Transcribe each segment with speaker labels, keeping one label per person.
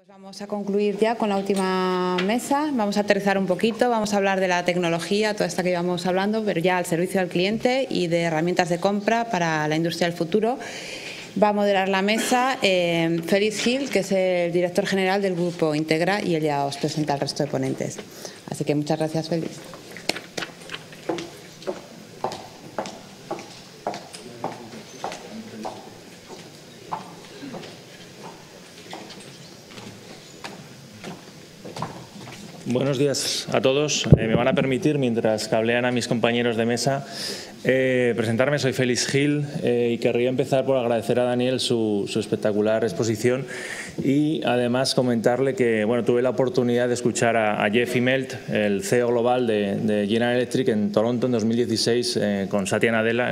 Speaker 1: Vamos a concluir ya con la última mesa. Vamos a aterrizar un poquito, vamos a hablar de la tecnología, toda esta que íbamos hablando, pero ya al servicio al cliente y de herramientas de compra para la industria del futuro. Va a moderar la mesa Félix Gil, que es el director general del Grupo Integra, y él ya os presenta al resto de ponentes. Así que muchas gracias, Félix.
Speaker 2: Buenos días a todos. Me van a permitir, mientras cablean a mis compañeros de mesa, presentarme. Soy Félix Gil y querría empezar por agradecer a Daniel su espectacular exposición y además comentarle que tuve la oportunidad de escuchar a Jeff Immelt, el CEO global de General Electric en Toronto en 2016 con Satya Nadella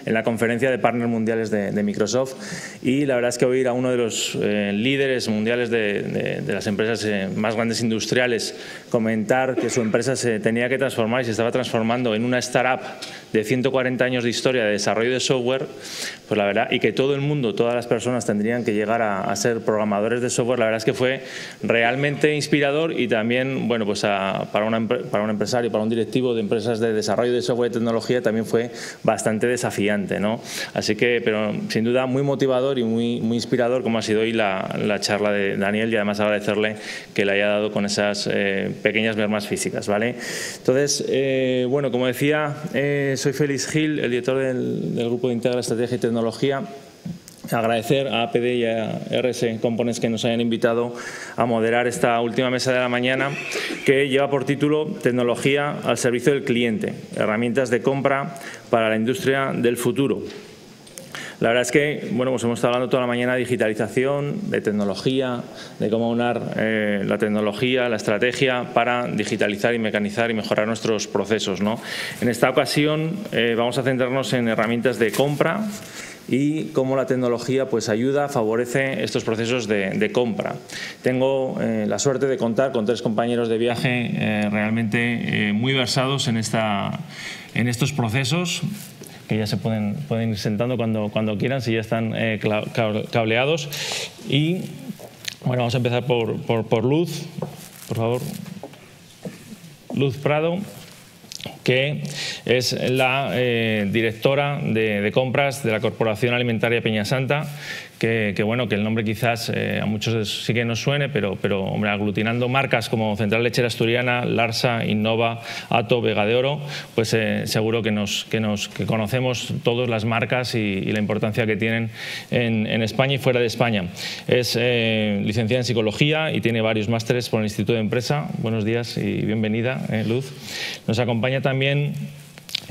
Speaker 2: en la conferencia de partners mundiales de Microsoft, y la verdad es que oír a uno de los líderes mundiales de las empresas más grandes industriales comentar que su empresa se tenía que transformar y se estaba transformando en una startup de 140 años de historia de desarrollo de software, pues la verdad, y que todo el mundo, todas las personas tendrían que llegar a ser programadores de software, la verdad es que fue realmente inspirador y también, para un empresario, para un directivo de empresas de desarrollo de software y tecnología también fue bastante desafiante, ¿no? Así que, pero sin duda muy motivador y muy inspirador, como ha sido hoy la charla de Daniel, y además agradecerle que le haya dado con esas pequeñas mermas físicas, ¿vale? Entonces, como decía, soy Félix Gil, el director del Grupo de Integra, Estrategia y Tecnología. Agradecer a APD y a RS Components que nos hayan invitado a moderar esta última mesa de la mañana, que lleva por título Tecnología al servicio del cliente, herramientas de compra para la industria del futuro. La verdad es que hemos estado hablando toda la mañana de digitalización, de tecnología, de cómo aunar la tecnología, la estrategia para digitalizar y mecanizar y mejorar nuestros procesos, ¿no? En esta ocasión vamos a centrarnos en herramientas de compra y cómo la tecnología ayuda, favorece estos procesos de compra. Tengo la suerte de contar con 3 compañeros de viaje realmente muy versados en estos procesos, que ya se pueden ir sentando cuando quieran, si ya están cableados. Y vamos a empezar por Luz, por favor. Luz Prado, que es la directora de compras de la Corporación Alimentaria Peña Santa, que el nombre quizás a muchos sí que nos suene, pero aglutinando marcas como Central Lechera Asturiana, Larsa, Innova, Ato, Vega de Oro, pues seguro que conocemos todas las marcas y la importancia que tienen en España y fuera de España. Es licenciada en Psicología y tiene varios másteres por el Instituto de Empresa. Buenos días y bienvenida, Luz. Nos acompaña también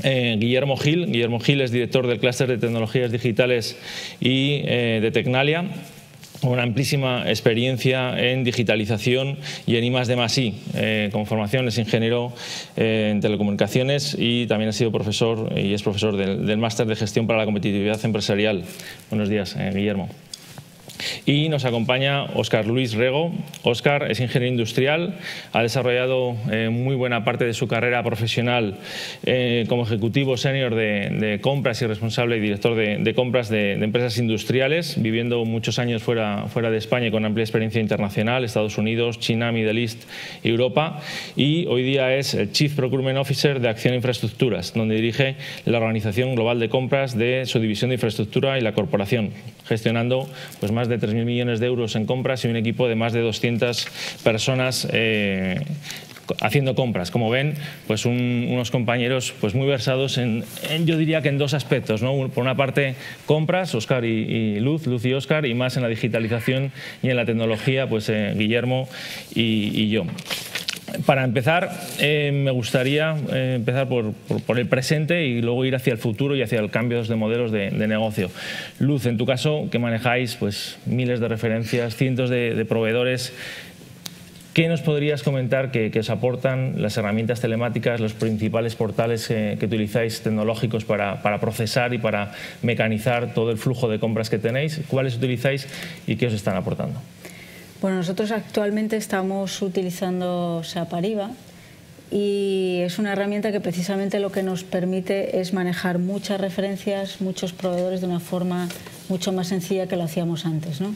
Speaker 2: Guillermo Gil. Guillermo Gil es director del Clúster de Tecnologías Digitales y de Tecnalia, una amplísima experiencia en digitalización y en I+D+I. Como formación es ingeniero en telecomunicaciones y también ha sido profesor y es profesor del Máster de Gestión para la Competitividad Empresarial. Buenos días, Guillermo. Y nos acompaña Óscar Luis Rego. Óscar es ingeniero industrial, ha desarrollado muy buena parte de su carrera profesional como ejecutivo senior de compras y responsable y director de compras de empresas industriales, viviendo muchos años fuera de España y con amplia experiencia internacional, Estados Unidos, China, Middle East y Europa. Y hoy día es el Chief Procurement Officer de Acción Infraestructuras, donde dirige la Organización Global de Compras de su división de infraestructura y la corporación, gestionando más de 3.000 millones de euros en compras y un equipo de más de 200 personas haciendo compras. Como ven, unos compañeros muy versados yo diría que en 2 aspectos, ¿no? Por una parte, compras, Óscar y Luz y Óscar, y más en la digitalización y en la tecnología, Guillermo y yo. Para empezar, me gustaría empezar por el presente y luego ir hacia el futuro y hacia el cambio de modelos de negocio. Luz, en tu caso, que manejáis miles de referencias, cientos de proveedores, ¿qué nos podrías comentar que os aportan las herramientas telemáticas, los principales portales que utilizáis tecnológicos para procesar y para mecanizar todo el flujo de compras que tenéis? ¿Cuáles utilizáis y qué os están aportando?
Speaker 3: Bueno, nosotros actualmente estamos utilizando SAP Ariba y es una herramienta que precisamente lo que nos permite es manejar muchas referencias, muchos proveedores de una forma mucho más sencilla que lo hacíamos antes, ¿no?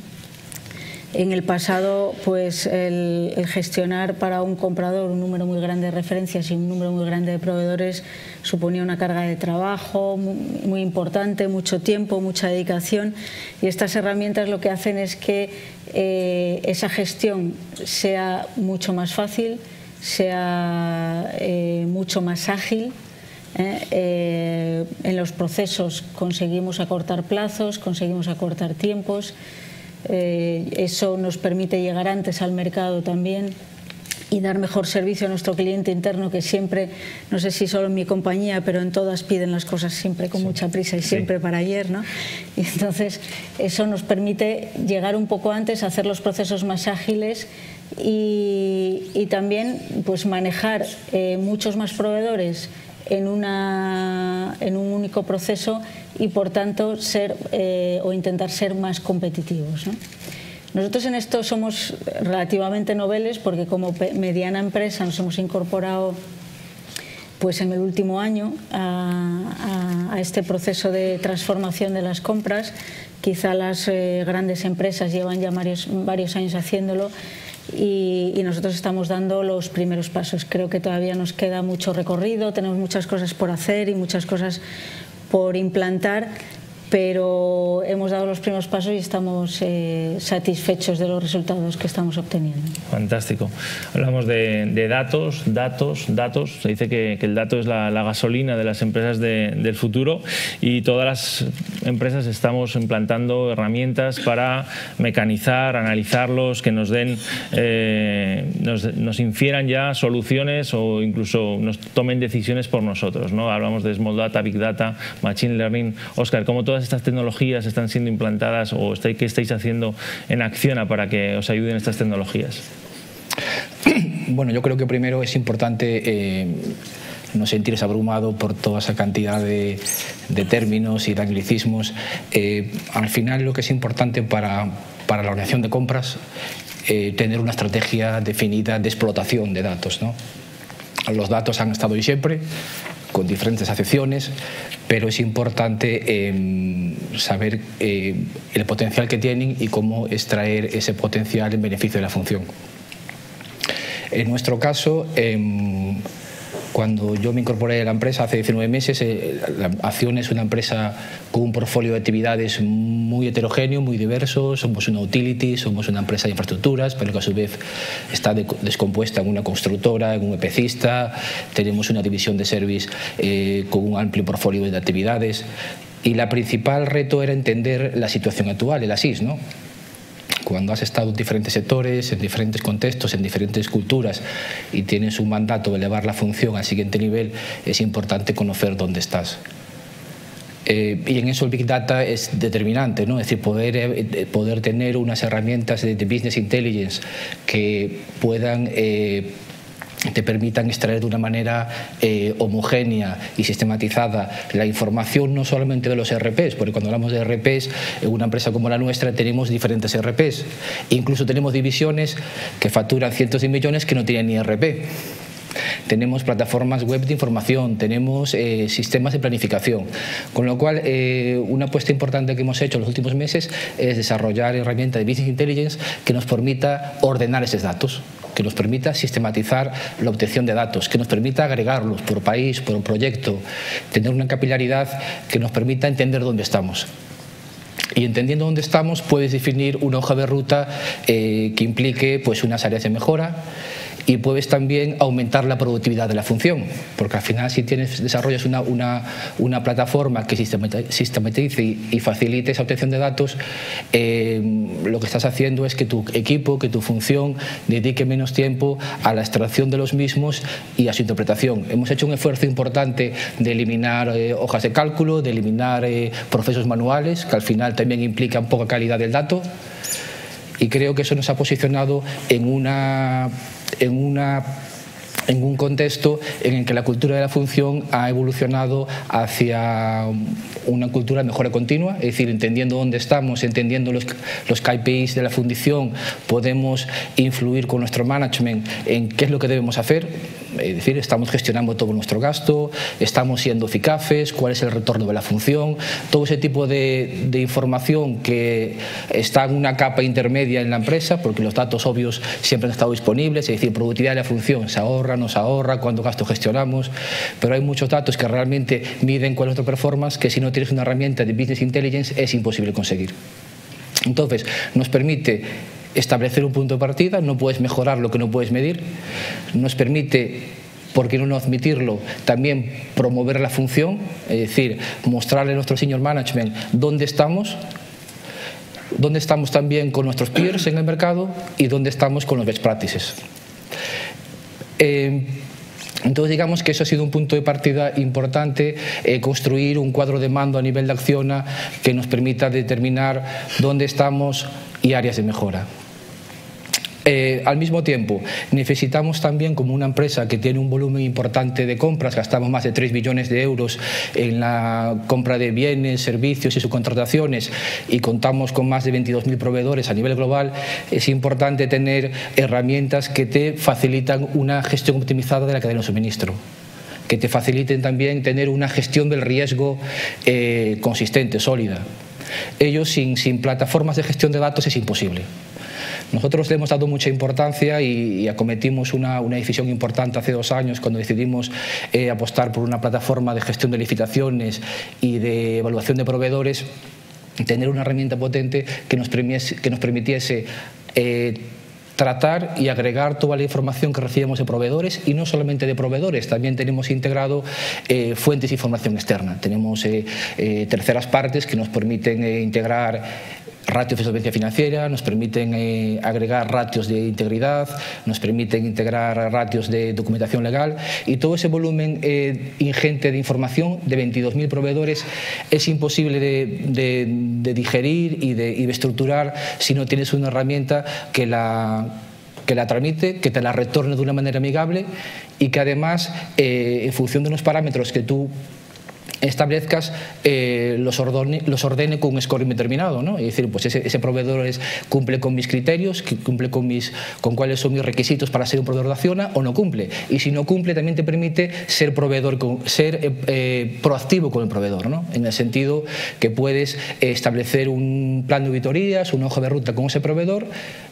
Speaker 3: En el pasado, pues el gestionar para un comprador un número muy grande de referencias y un número muy grande de proveedores suponía una carga de trabajo muy importante, mucho tiempo, mucha dedicación, y estas herramientas lo que hacen es que esa gestión sea mucho más fácil, sea mucho más ágil. En los procesos conseguimos acortar plazos, conseguimos acortar tiempos. Eso nos permite llegar antes al mercado también y dar mejor servicio a nuestro cliente interno, que siempre, no sé si solo en mi compañía, pero en todas piden las cosas siempre con mucha prisa y siempre para ayer, ¿no? Y entonces eso nos permite llegar un poco antes, hacer los procesos más ágiles y también pues manejar muchos más proveedores en un único proceso y por tanto ser o intentar ser más competitivos, ¿no? Nosotros en esto somos relativamente noveles porque como mediana empresa nos hemos incorporado pues en el último año a este proceso de transformación de las compras. Quizá las grandes empresas llevan ya varios años haciéndolo y nosotros estamos dando los primeros pasos. Creo que todavía nos queda mucho recorrido, tenemos muchas cosas por hacer y muchas cosas por implantar, pero hemos dado los primeros pasos y estamos satisfechos de los resultados que estamos obteniendo.
Speaker 2: Fantástico. Hablamos de datos. Se dice que el dato es la gasolina de las empresas del futuro y todas las empresas estamos implantando herramientas para mecanizar, analizarlos, que nos den, nos infieran ya soluciones o incluso nos tomen decisiones por nosotros, ¿no? Hablamos de Small Data, Big Data, Machine Learning. Óscar, ¿cómo todas estas tecnologías están siendo implantadas o qué estáis haciendo en Acciona para que os ayuden estas tecnologías?
Speaker 4: Bueno, yo creo que primero es importante no sentirse abrumado por toda esa cantidad de términos y de anglicismos. Al final lo que es importante para la organización de compras tener una estrategia definida de explotación de datos, ¿no? Los datos han estado ahí siempre, con diferentes acepciones, pero es importante saber el potencial que tienen y cómo extraer ese potencial en beneficio de la función. En nuestro caso, cuando yo me incorporé a la empresa hace 19 meses, Acciona es una empresa con un portfolio de actividades muy heterogéneo, muy diverso. Somos una utility, somos una empresa de infraestructuras, pero que a su vez está descompuesta en una constructora, en un EPCista. Tenemos una división de service con un amplio portfolio de actividades. Y la principal reto era entender la situación actual, el ASIS, ¿no? Cuando has estado en diferentes sectores, en diferentes contextos, en diferentes culturas y tienes un mandato de elevar la función al siguiente nivel, es importante conocer dónde estás. Y en eso el Big Data es determinante, ¿no? Es decir, poder tener unas herramientas de Business Intelligence que puedan te permitan extraer de una manera homogénea y sistematizada la información no solamente de los ERPs, porque cuando hablamos de ERPs, en una empresa como la nuestra tenemos diferentes ERPs, incluso tenemos divisiones que facturan cientos de millones que no tienen ni ERP. Tenemos plataformas web de información, tenemos sistemas de planificación, con lo cual una apuesta importante que hemos hecho en los últimos meses es desarrollar herramientas de Business Intelligence que nos permita ordenar esos datos, que nos permita sistematizar la obtención de datos, que nos permita agregarlos por país, por proyecto, tener una capilaridad que nos permita entender dónde estamos. Y entendiendo dónde estamos, puedes definir una hoja de ruta que implique pues, unas áreas de mejora, y puedes también aumentar la productividad de la función, porque al final si desarrollas una plataforma que sistematice y facilite esa obtención de datos, lo que estás haciendo es que tu equipo, que tu función dedique menos tiempo a la extracción de los mismos y a su interpretación. Hemos hecho un esfuerzo importante de eliminar hojas de cálculo, de eliminar procesos manuales, que al final también implican poca calidad del dato, y creo que eso nos ha posicionado en un contexto en el que la cultura de la función ha evolucionado hacia una cultura de mejora continua, es decir, entendiendo dónde estamos, entendiendo los KPIs de la función, podemos influir con nuestro management en qué es lo que debemos hacer. es decir, estamos gestionando todo nuestro gasto, estamos siendo eficaces, cuál es el retorno de la función, todo ese tipo de información que está en una capa intermedia en la empresa, porque los datos obvios siempre han estado disponibles, es decir, productividad de la función, se ahorra, no se ahorra, cuánto gasto gestionamos, pero hay muchos datos que realmente miden cuál es nuestra performance, que si no tienes una herramienta de Business Intelligence es imposible conseguir. Entonces, nos permite establecer un punto de partida, no puedes mejorar lo que no puedes medir, nos permite, por qué no admitirlo, también promover la función, es decir, mostrarle a nuestro senior management dónde estamos también con nuestros peers en el mercado y dónde estamos con los best practices. Entonces digamos que eso ha sido un punto de partida importante, construir un cuadro de mando a nivel de Acciona que nos permita determinar dónde estamos y áreas de mejora. Al mismo tiempo, necesitamos también, como una empresa que tiene un volumen importante de compras, gastamos más de 3 billones de euros en la compra de bienes, servicios y subcontrataciones y contamos con más de 22.000 proveedores a nivel global, es importante tener herramientas que te facilitan una gestión optimizada de la cadena de suministro, que te faciliten también tener una gestión del riesgo consistente, sólida. Ello sin plataformas de gestión de datos es imposible. Nosotros le hemos dado mucha importancia y acometimos una decisión importante hace 2 años cuando decidimos apostar por una plataforma de gestión de licitaciones y de evaluación de proveedores, tener una herramienta potente que nos permitiese tratar y agregar toda la información que recibimos de proveedores y no solamente de proveedores, también tenemos integrado fuentes de información externa. Tenemos terceras partes que nos permiten integrar ratios de solvencia financiera, nos permiten agregar ratios de integridad, nos permiten integrar ratios de documentación legal y todo ese volumen ingente de información de 22.000 proveedores es imposible de digerir y de estructurar si no tienes una herramienta que la tramite, que te la retorne de una manera amigable y que además, en función de unos parámetros que tú establezcas, los ordene con un scoring determinado, ¿no? Es decir, pues ese proveedor cumple con mis criterios, cumple con cuáles son mis requisitos para ser un proveedor de Acciona o no cumple. Y si no cumple, también te permite ser proactivo con el proveedor, ¿no? En el sentido que puedes establecer un plan de auditorías, una hoja de ruta con ese proveedor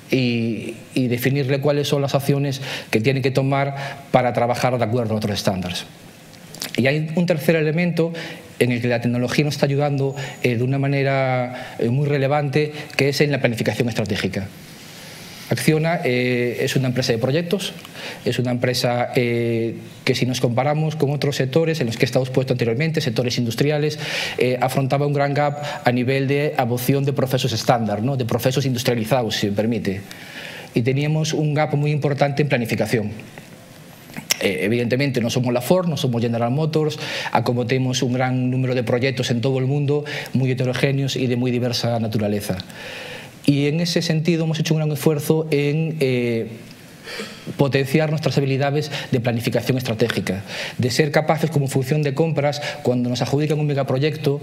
Speaker 4: y definirle cuáles son las acciones que tiene que tomar para trabajar de acuerdo a otros estándares. Y hay un tercer elemento en el que la tecnología nos está ayudando de una manera muy relevante, que es en la planificación estratégica. Acciona es una empresa de proyectos, es una empresa que si nos comparamos con otros sectores en los que he estado expuesto anteriormente, sectores industriales, afrontaba un gran gap a nivel de adopción de procesos estándar, ¿no? De procesos industrializados, si me permite. Y teníamos un gap muy importante en planificación. Evidentemente no somos la Ford, no somos General Motors, acomodemos un gran número de proyectos en todo el mundo, muy heterogéneos y de muy diversa naturaleza. Y en ese sentido hemos hecho un gran esfuerzo en potenciar nuestras habilidades de planificación estratégica, de ser capaces como función de compras, cuando nos adjudican un megaproyecto,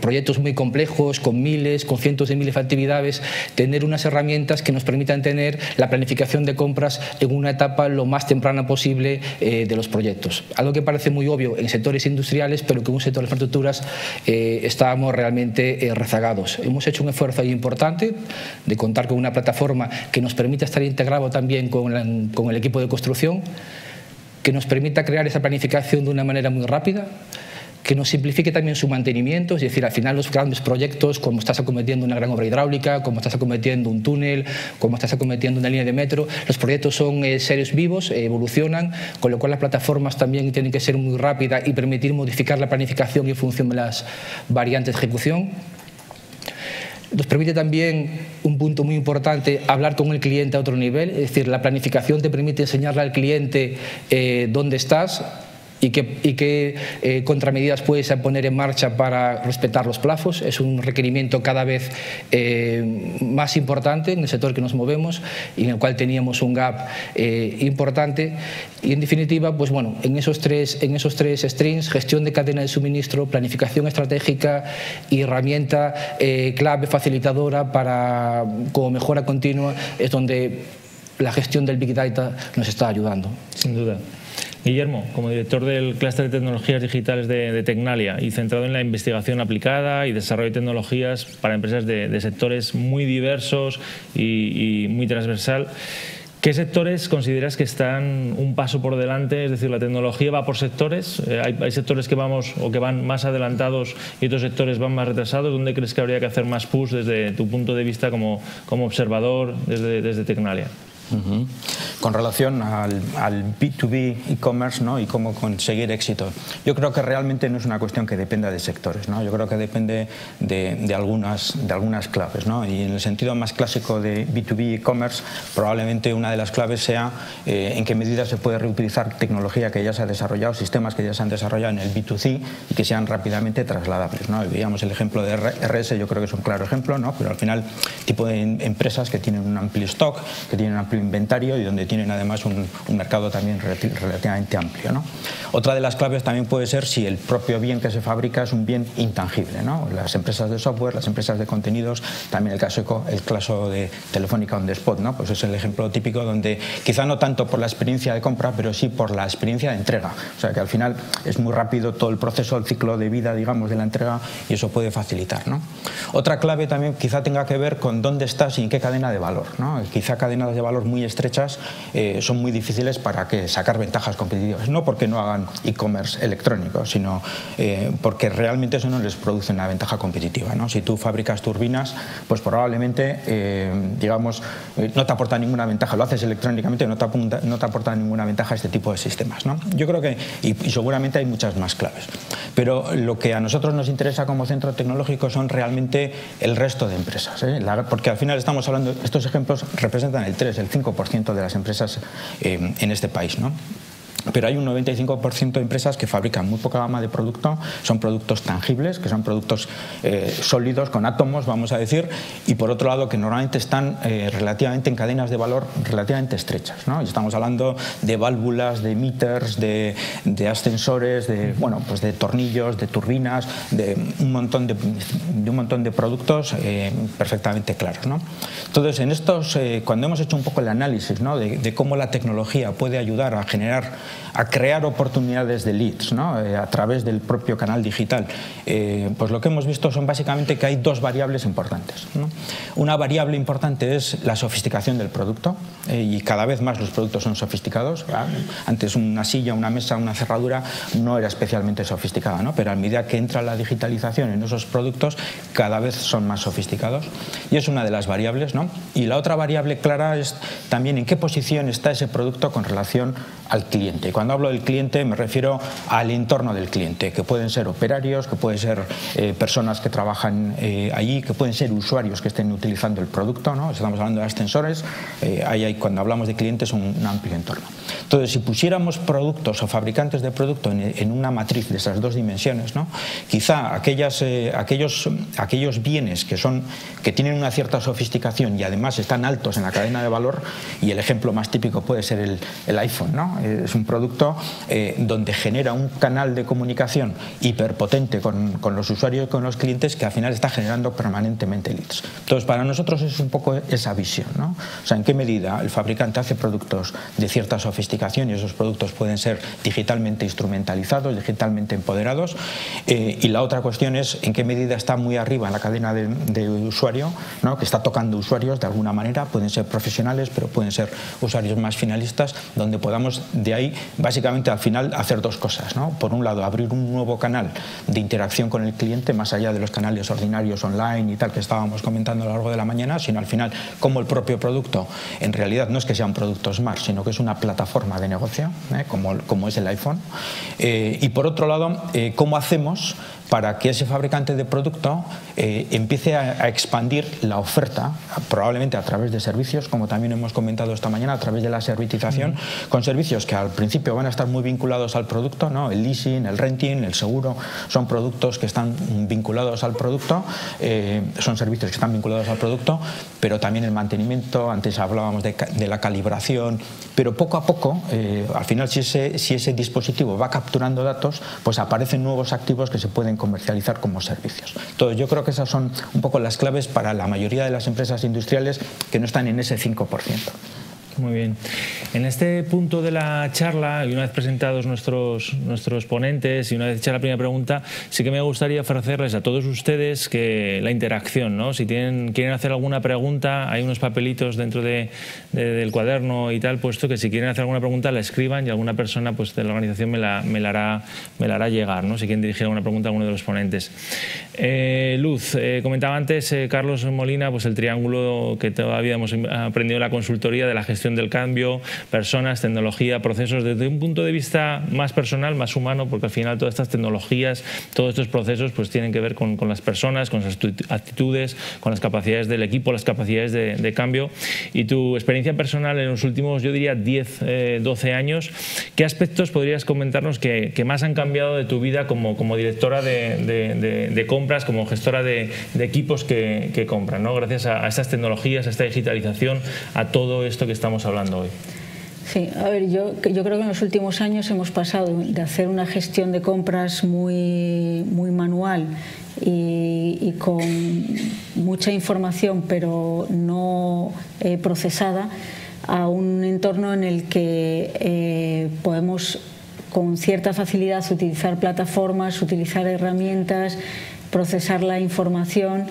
Speaker 4: proyectos muy complejos, con miles, con cientos de miles de actividades, tener unas herramientas que nos permitan tener la planificación de compras en una etapa lo más temprana posible de los proyectos. Algo que parece muy obvio en sectores industriales, pero que en un sector de infraestructuras estábamos realmente rezagados. Hemos hecho un esfuerzo ahí importante de contar con una plataforma que nos permita estar integrado también con el equipo de construcción, que nos permita crear esa planificación de una manera muy rápida, que nos simplifique también su mantenimiento, es decir, al final los grandes proyectos, como estás acometiendo una gran obra hidráulica, como estás acometiendo un túnel, como estás acometiendo una línea de metro, los proyectos son seres vivos, evolucionan, con lo cual las plataformas también tienen que ser muy rápidas y permitir modificar la planificación en función de las variantes de ejecución. Nos permite también, un punto muy importante, hablar con el cliente a otro nivel, es decir, la planificación te permite enseñarle al cliente dónde estás y qué contramedidas puedes poner en marcha para respetar los plazos. Es un requerimiento cada vez más importante en el sector que nos movemos y en el cual teníamos un gap importante. Y en definitiva, pues bueno, en esos tres streams, gestión de cadena de suministro, planificación estratégica y herramienta clave facilitadora para, como mejora continua, es donde la gestión del Big Data nos está ayudando.
Speaker 2: Sin duda. Guillermo, como director del clúster de tecnologías digitales de Tecnalia y centrado en la investigación aplicada y desarrollo de tecnologías para empresas de sectores muy diversos y muy transversal, ¿qué sectores consideras que están un paso por delante? Es decir, ¿la tecnología va por sectores? ¿Hay sectores que vamos o que van más adelantados y otros sectores van más retrasados? ¿Dónde crees que habría que hacer más push desde tu punto de vista como observador desde Tecnalia?
Speaker 5: Con relación al B2B e-commerce, ¿no?, y cómo conseguir éxito, yo creo que realmente no es una cuestión que dependa de sectores, ¿no? Yo creo que depende de algunas claves, ¿no? Y en el sentido más clásico de B2B e-commerce, probablemente una de las claves sea en qué medida se puede reutilizar tecnología que ya se ha desarrollado, sistemas que ya se han desarrollado en el B2C y que sean rápidamente trasladables, ¿no? Y veíamos el ejemplo de RS, yo creo que es un claro ejemplo, ¿no? Pero al final, tipo de empresas que tienen un amplio stock, que tienen un amplio inventario y donde tienen además un mercado también relativamente amplio, ¿no? Otra de las claves también puede ser si el propio bien que se fabrica es un bien intangible, ¿no? Las empresas de software, las empresas de contenidos, también el caso de Telefónica on the spot, ¿no? Pues es el ejemplo típico donde quizá no tanto por la experiencia de compra, pero sí por la experiencia de entrega. O sea que al final es muy rápido todo el proceso, el ciclo de vida, digamos, de la entrega, y eso puede facilitar, ¿no? Otra clave también quizá tenga que ver con dónde estás y en qué cadena de valor, ¿no? Quizá cadenas de valor muy estrechas son muy difíciles para sacar ventajas competitivas, no porque no hagan e-commerce electrónico, sino porque realmente eso no les produce una ventaja competitiva, ¿no? Si tú fabricas turbinas, pues probablemente digamos, no te aporta ninguna ventaja, lo haces electrónicamente, no te aporta ninguna ventaja este tipo de sistemas, ¿no? Yo creo que, y seguramente hay muchas más claves, pero lo que a nosotros nos interesa como centro tecnológico son realmente el resto de empresas, porque al final estamos hablando, estos ejemplos representan el 3, el 5% de las empresas en este país, ¿no? Pero hay un 95% de empresas que fabrican muy poca gama de producto, son productos tangibles, que son productos sólidos, con átomos, vamos a decir, y por otro lado que normalmente están relativamente en cadenas de valor relativamente estrechas, ¿no? Y estamos hablando de válvulas, de meters, de ascensores, bueno, pues de tornillos, de turbinas, de un montón de productos perfectamente claros, ¿no? Entonces, en estos, cuando hemos hecho un poco el análisis, ¿no?, de cómo la tecnología puede ayudar a crear oportunidades de leads, ¿no?, a través del propio canal digital, pues lo que hemos visto son básicamente que hay dos variables importantes, ¿no? Una variable importante es la sofisticación del producto, y cada vez más los productos son sofisticados. Antes una silla, una mesa, una cerradura no era especialmente sofisticada, ¿no?, pero a medida que entra la digitalización en esos productos cada vez son más sofisticados, y es una de las variables, ¿no? Y la otra variable clara es también en qué posición está ese producto con relación al cliente. Cuando hablo del cliente me refiero al entorno del cliente, que pueden ser operarios, que pueden ser personas que trabajan allí, que pueden ser usuarios que estén utilizando el producto, ¿no? Estamos hablando de ascensores, cuando hablamos de clientes un amplio entorno. Entonces, si pusiéramos productos o fabricantes de producto en una matriz de esas dos dimensiones, ¿no?, quizá aquellos bienes que tienen una cierta sofisticación y además están altos en la cadena de valor, y el ejemplo más típico puede ser el iPhone, ¿no? Es un producto donde genera un canal de comunicación hiperpotente con los usuarios y con los clientes, que al final está generando permanentemente leads. Entonces, para nosotros es un poco esa visión, ¿no? O sea, en qué medida el fabricante hace productos de cierta sofisticación y esos productos pueden ser digitalmente instrumentalizados, digitalmente empoderados, y la otra cuestión es en qué medida está muy arriba en la cadena de usuario, ¿no?, que está tocando usuarios de alguna manera, pueden ser profesionales, pero pueden ser usuarios más finalistas, donde podamos de ahí básicamente al final hacer dos cosas, ¿no? Por un lado, abrir un nuevo canal de interacción con el cliente más allá de los canales ordinarios online y tal que estábamos comentando a lo largo de la mañana, sino al final como el propio producto en realidad no es que sea un producto smart, sino que es una plataforma de negocio, como es el iPhone, y por otro lado, cómo hacemos para que ese fabricante de producto empiece a expandir la oferta, probablemente a través de servicios, como también hemos comentado esta mañana, a través de la servitización, con servicios que al principio van a estar muy vinculados al producto, ¿no? El leasing, el renting, el seguro, son productos que están vinculados al producto, son servicios que están vinculados al producto, pero también el mantenimiento, antes hablábamos de la calibración, pero poco a poco, al final si ese dispositivo va capturando datos, pues aparecen nuevos activos que se pueden comercializar como servicios. Entonces yo creo que esas son un poco las claves para la mayoría de las empresas industriales que no están en ese 5%.
Speaker 2: Muy bien. En este punto de la charla, y una vez presentados nuestros ponentes y una vez hecha la primera pregunta, sí que me gustaría ofrecerles a todos ustedes que la interacción, ¿no? Si quieren hacer alguna pregunta, hay unos papelitos dentro del cuaderno y tal puesto que si quieren hacer alguna pregunta la escriban y alguna persona pues, de la organización me la hará llegar, ¿no? Si quieren dirigir alguna pregunta a alguno de los ponentes. Luz, comentaba antes Carlos Molina pues el triángulo que todavía hemos aprendido en la consultoría de la gestión del cambio, personas, tecnología, procesos, desde un punto de vista más personal, más humano, porque al final todas estas tecnologías, todos estos procesos pues tienen que ver con las personas, con sus actitudes, con las capacidades del equipo, las capacidades de cambio. Y tu experiencia personal en los últimos, yo diría, 10, 12 años, ¿qué aspectos podrías comentarnos que más han cambiado de tu vida como directora de compras, como gestora de equipos que compran, ¿no? Gracias a estas tecnologías, a esta digitalización, a todo esto que estamos hablando hoy?
Speaker 3: Sí, a ver, yo creo que en los últimos años hemos pasado de hacer una gestión de compras muy manual y con mucha información pero no procesada a un entorno en el que podemos con cierta facilidad utilizar plataformas, utilizar herramientas, procesar la información.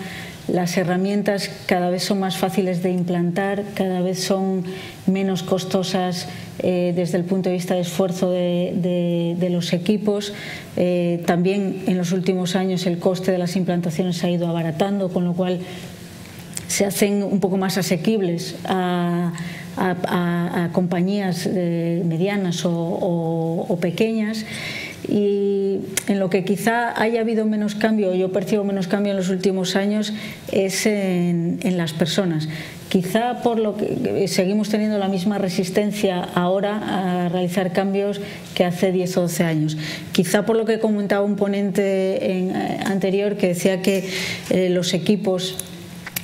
Speaker 3: Las herramientas cada vez son más fáciles de implantar, cada vez son menos costosas desde el punto de vista de esfuerzo de los equipos. También en los últimos años el coste de las implantaciones se ha ido abaratando, con lo cual se hacen un poco más asequibles a compañías medianas o pequeñas. Y en lo que quizá haya habido menos cambio, yo percibo menos cambio en los últimos años, es en las personas. Quizá por lo que seguimos teniendo la misma resistencia ahora a realizar cambios que hace 10 o 12 años. Quizá por lo que comentaba un ponente anterior que decía que los equipos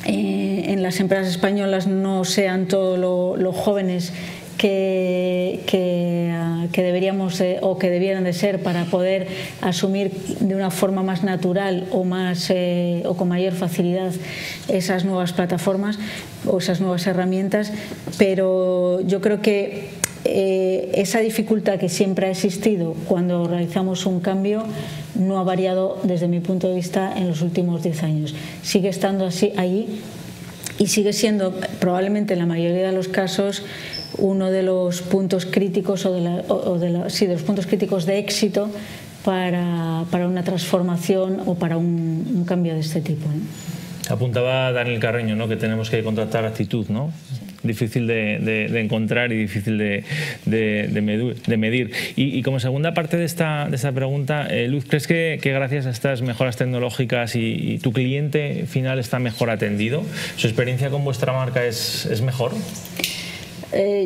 Speaker 3: en las empresas españolas no sean todos los jóvenes que deberíamos o que debieran de ser para poder asumir de una forma más natural o con mayor facilidad esas nuevas plataformas o esas nuevas herramientas, pero yo creo que esa dificultad que siempre ha existido cuando realizamos un cambio no ha variado desde mi punto de vista en los últimos 10 años. Sigue estando así ahí y sigue siendo probablemente en la mayoría de los casos uno de los puntos críticos de los puntos críticos de éxito para una transformación o para un cambio de este tipo, ¿no?
Speaker 2: Apuntaba Daniel Carreño, ¿no? Que tenemos que contratar actitud, ¿no? Sí. Difícil de encontrar y difícil de medir. Y como segunda parte de esta pregunta, Luz, ¿crees que gracias a estas mejoras tecnológicas y tu cliente final está mejor atendido? ¿Su experiencia con vuestra marca es mejor?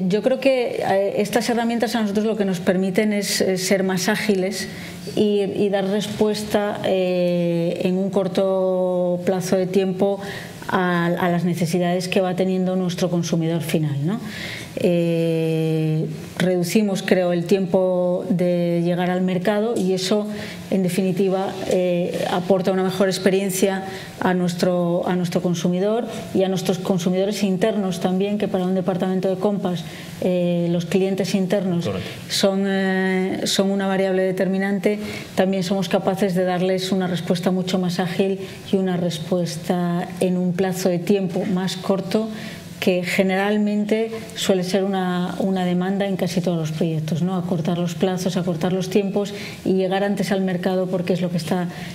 Speaker 3: Yo creo que estas herramientas a nosotros lo que nos permiten es ser más ágiles y dar respuesta en un corto plazo de tiempo a las necesidades que va teniendo nuestro consumidor final, ¿no? Reducimos, creo, el tiempo de llegar al mercado y eso, en definitiva, aporta una mejor experiencia a nuestro consumidor y a nuestros consumidores internos también, que para un departamento de compras los clientes internos son una variable determinante. También somos capaces de darles una respuesta mucho más ágil y una respuesta en un plazo de tiempo más corto, que generalmente suele ser una demanda en casi todos los proyectos, ¿no? Acortar los plazos, acortar los tiempos y llegar antes al mercado porque es lo que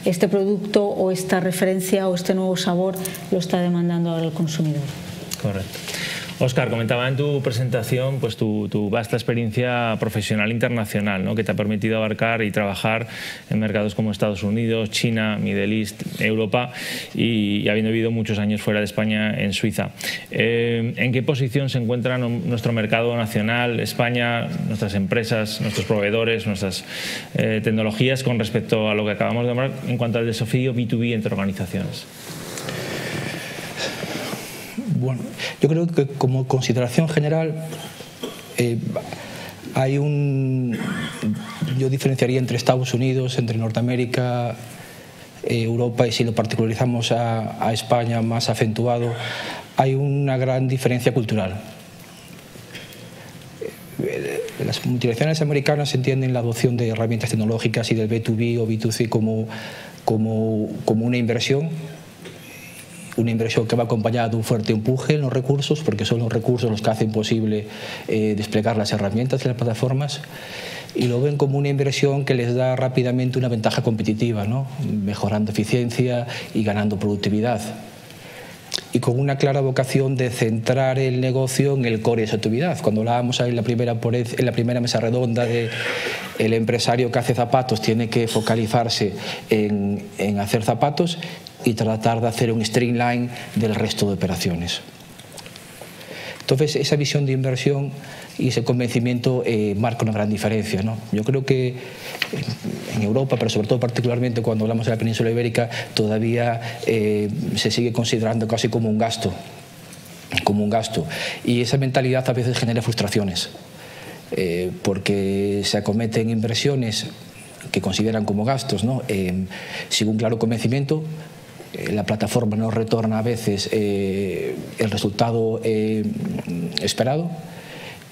Speaker 3: este producto o esta referencia o este nuevo sabor lo está demandando ahora el consumidor.
Speaker 2: Correcto. Óscar, comentaba en tu presentación pues tu vasta experiencia profesional internacional, ¿no? Que te ha permitido abarcar y trabajar en mercados como Estados Unidos, China, Middle East, Europa y habiendo vivido muchos años fuera de España, en Suiza. ¿En qué posición se encuentra nuestro mercado nacional, España, nuestras empresas, nuestros proveedores, nuestras tecnologías con respecto a lo que acabamos de hablar en cuanto al desafío B2B entre organizaciones?
Speaker 4: Bueno, yo creo que como consideración general yo diferenciaría entre Estados Unidos, entre Norteamérica, Europa, y si lo particularizamos a España más acentuado, hay una gran diferencia cultural. Las multinacionales americanas entienden la adopción de herramientas tecnológicas y del B2B o B2C como una inversión que va acompañada de un fuerte empuje en los recursos, porque son los recursos los que hacen posible desplegar las herramientas de las plataformas, y lo ven como una inversión que les da rápidamente una ventaja competitiva, ¿no? Mejorando eficiencia y ganando productividad, y con una clara vocación de centrar el negocio en el core de su actividad. Cuando hablábamos en la primera mesa redonda de el empresario que hace zapatos tiene que focalizarse en hacer zapatos y tratar de hacer un streamline del resto de operaciones. Entonces, esa visión de inversión y ese convencimiento marca una gran diferencia, ¿no? Yo creo que en Europa, pero sobre todo particularmente cuando hablamos de la península ibérica, todavía se sigue considerando casi como un gasto. Y esa mentalidad a veces genera frustraciones, porque se acometen inversiones que consideran como gastos, ¿no? Sin un claro convencimiento. La plataforma no retorna a veces el resultado esperado,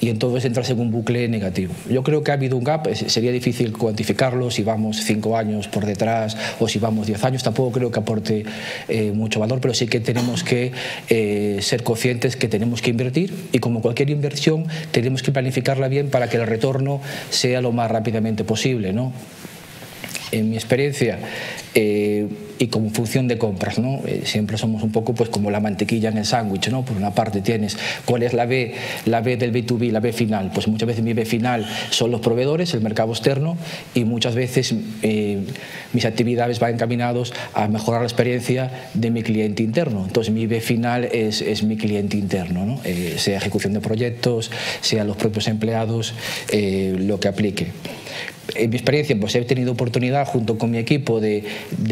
Speaker 4: y entonces entras en un bucle negativo. Yo creo que ha habido un gap, sería difícil cuantificarlo, si vamos 5 años por detrás o si vamos 10 años, tampoco creo que aporte mucho valor, pero sí que tenemos que ser conscientes que tenemos que invertir, y como cualquier inversión tenemos que planificarla bien para que el retorno sea lo más rápidamente posible, ¿no? En mi experiencia, y como función de compras, ¿no? Siempre somos un poco pues como la mantequilla en el sándwich, ¿no? Por una parte tienes cuál es la B del B2B, la B final. Pues muchas veces mi B final son los proveedores, el mercado externo, y muchas veces mis actividades van encaminados a mejorar la experiencia de mi cliente interno. Entonces mi B final es mi cliente interno, ¿no? Sea ejecución de proyectos, sea los propios empleados, lo que aplique. En mi experiencia, pues he tenido oportunidad junto con mi equipo de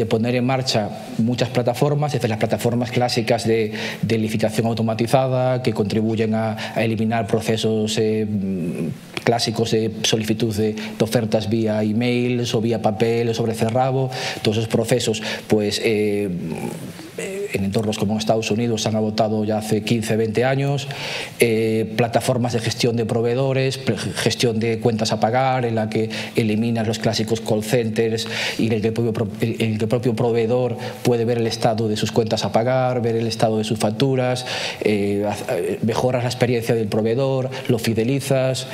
Speaker 4: poner en marcha muchas plataformas, desde las plataformas clásicas de licitación automatizada, que contribuyen a eliminar procesos clásicos de solicitud de ofertas vía emails o vía papel o sobre cerrado. Todos esos procesos, pues en entornos como en Estados Unidos se han adoptado ya hace 15, 20 años, plataformas de gestión de proveedores, gestión de cuentas a pagar, en la que eliminas los clásicos call centers y en el que el propio proveedor puede ver el estado de sus cuentas a pagar, ver el estado de sus facturas, mejoras la experiencia del proveedor, lo fidelizas.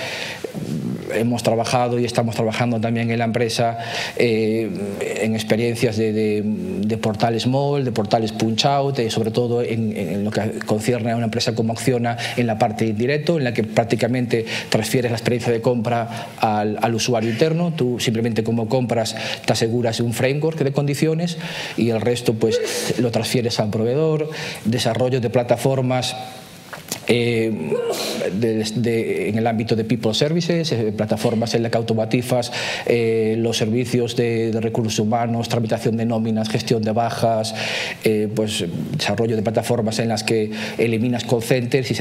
Speaker 4: Hemos trabajado y estamos trabajando también en la empresa en experiencias de portales mall, de portales punch-out, sobre todo en lo que concierne a una empresa como Acciona en la parte indirecto, en la que prácticamente transfieres la experiencia de compra al usuario interno. Tú simplemente como compras te aseguras de un framework de condiciones y el resto pues lo transfieres al proveedor. Desarrollo de plataformas en el ámbito de People Services, plataformas en las que automatizas los servicios de recursos humanos, tramitación de nóminas, gestión de bajas, pues desarrollo de plataformas en las que eliminas call centers y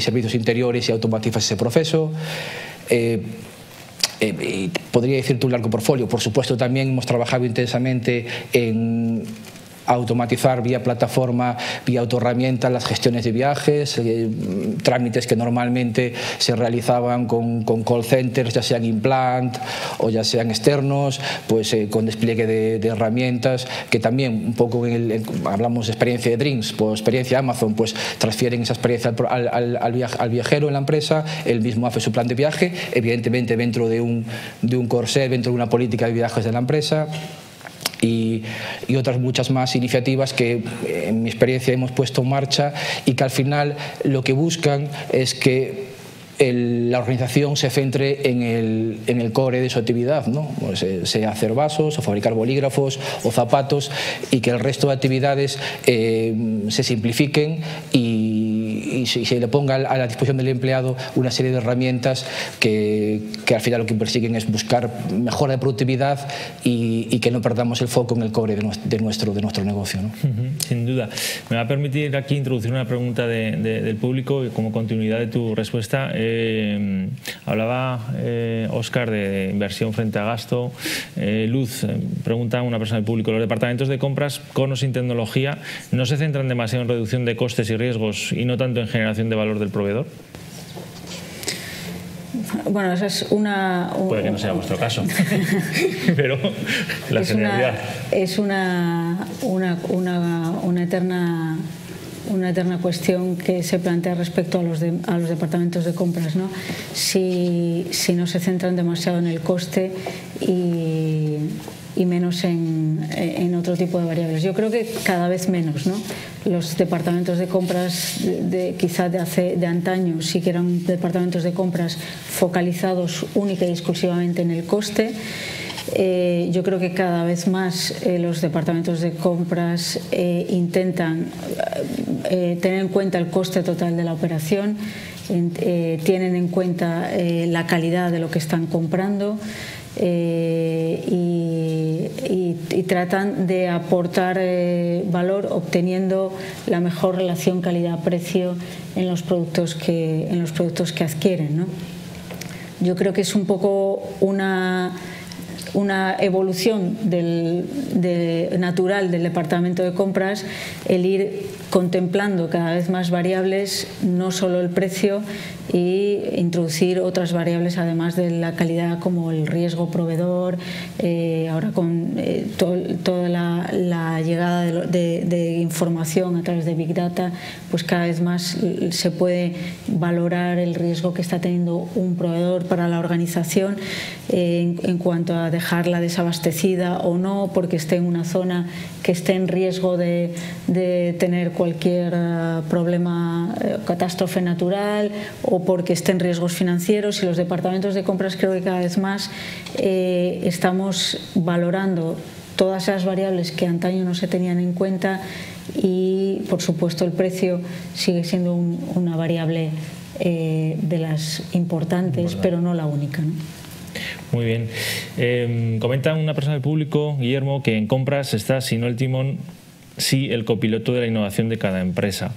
Speaker 4: servicios interiores y automatizas ese proceso. Podría decirte un largo portfolio. Por supuesto, también hemos trabajado intensamente en automatizar vía plataforma, vía autoherramienta, las gestiones de viajes, trámites que normalmente se realizaban con call centers, ya sean implant o ya sean externos, pues con despliegue de herramientas que también un poco hablamos de experiencia de Drinks, por experiencia Amazon, pues transfieren esa experiencia al viajero en la empresa, él mismo hace su plan de viaje, evidentemente dentro de un corset, dentro de una política de viajes de la empresa. Y otras muchas más iniciativas que en mi experiencia hemos puesto en marcha y que al final lo que buscan es que la organización se centre en el core de su actividad, ¿no? Pues, sea hacer vasos o fabricar bolígrafos o zapatos, y que el resto de actividades se simplifiquen y se le ponga a la disposición del empleado una serie de herramientas que al final lo que persiguen es buscar mejora de productividad y que no perdamos el foco en el core de nuestro negocio, ¿no?
Speaker 2: Sin duda. Me va a permitir aquí introducir una pregunta del público como continuidad de tu respuesta. Hablaba Óscar de inversión frente a gasto. Luz, pregunta una persona del público: ¿los departamentos de compras con o sin tecnología no se centran demasiado en reducción de costes y riesgos y no tanto en generación de valor del proveedor?
Speaker 3: Bueno, esa es una...
Speaker 2: Puede que no sea vuestro caso, pero la generalidad.
Speaker 3: Es una eterna cuestión que se plantea respecto a los departamentos de compras, ¿no? Si no se centran demasiado en el coste y menos en otro tipo de variables. Yo creo que cada vez menos, ¿no? Los departamentos de compras quizá de antaño sí que eran departamentos de compras focalizados única y exclusivamente en el coste. Yo creo que cada vez más los departamentos de compras intentan tener en cuenta el coste total de la operación, tienen en cuenta la calidad de lo que están comprando y tratan de aportar valor obteniendo la mejor relación calidad-precio en los productos que adquieren, ¿no? Yo creo que es un poco una evolución natural del departamento de compras el ir contemplando cada vez más variables, no solo el precio, y introducir otras variables además de la calidad, como el riesgo proveedor. Ahora con toda la llegada de información a través de Big Data, pues cada vez más se puede valorar el riesgo que está teniendo un proveedor para la organización en cuanto a dejarla desabastecida o no, porque esté en una zona que esté en riesgo de tener cualquier problema, catástrofe natural, o porque esté en riesgos financieros. Y los departamentos de compras creo que cada vez más estamos valorando todas esas variables que antaño no se tenían en cuenta, y por supuesto el precio sigue siendo una variable de las importantes, pero no la única, ¿no?
Speaker 2: Muy bien. Comenta una persona del público, Guillermo, que en compras está, si no el timón, sí el copiloto de la innovación de cada empresa.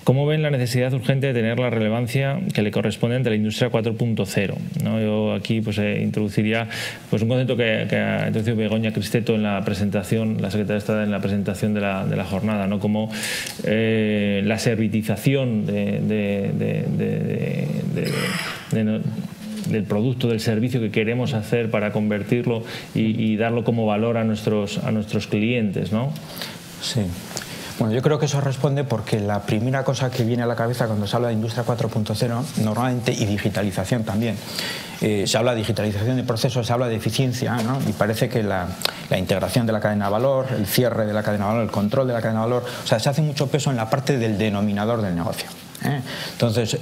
Speaker 2: ¿Cómo ven la necesidad urgente de tener la relevancia que le corresponde ante la industria 4.0? ¿no? Yo aquí pues, introduciría pues, un concepto que ha introducido Begoña Cristeto en la presentación, la secretaria de Estado, en la presentación de la jornada, ¿no? Como la servitización del producto, del servicio que queremos hacer para convertirlo y darlo como valor a nuestros clientes, ¿no?
Speaker 5: Sí. Bueno, yo creo que eso responde porque la primera cosa que viene a la cabeza cuando se habla de industria 4.0 normalmente, y digitalización también, se habla de digitalización de procesos, se habla de eficiencia, ¿no? Y parece que la integración de la cadena de valor, el cierre de la cadena de valor, el control de la cadena de valor, o sea, se hace mucho peso en la parte del denominador del negocio. Entonces,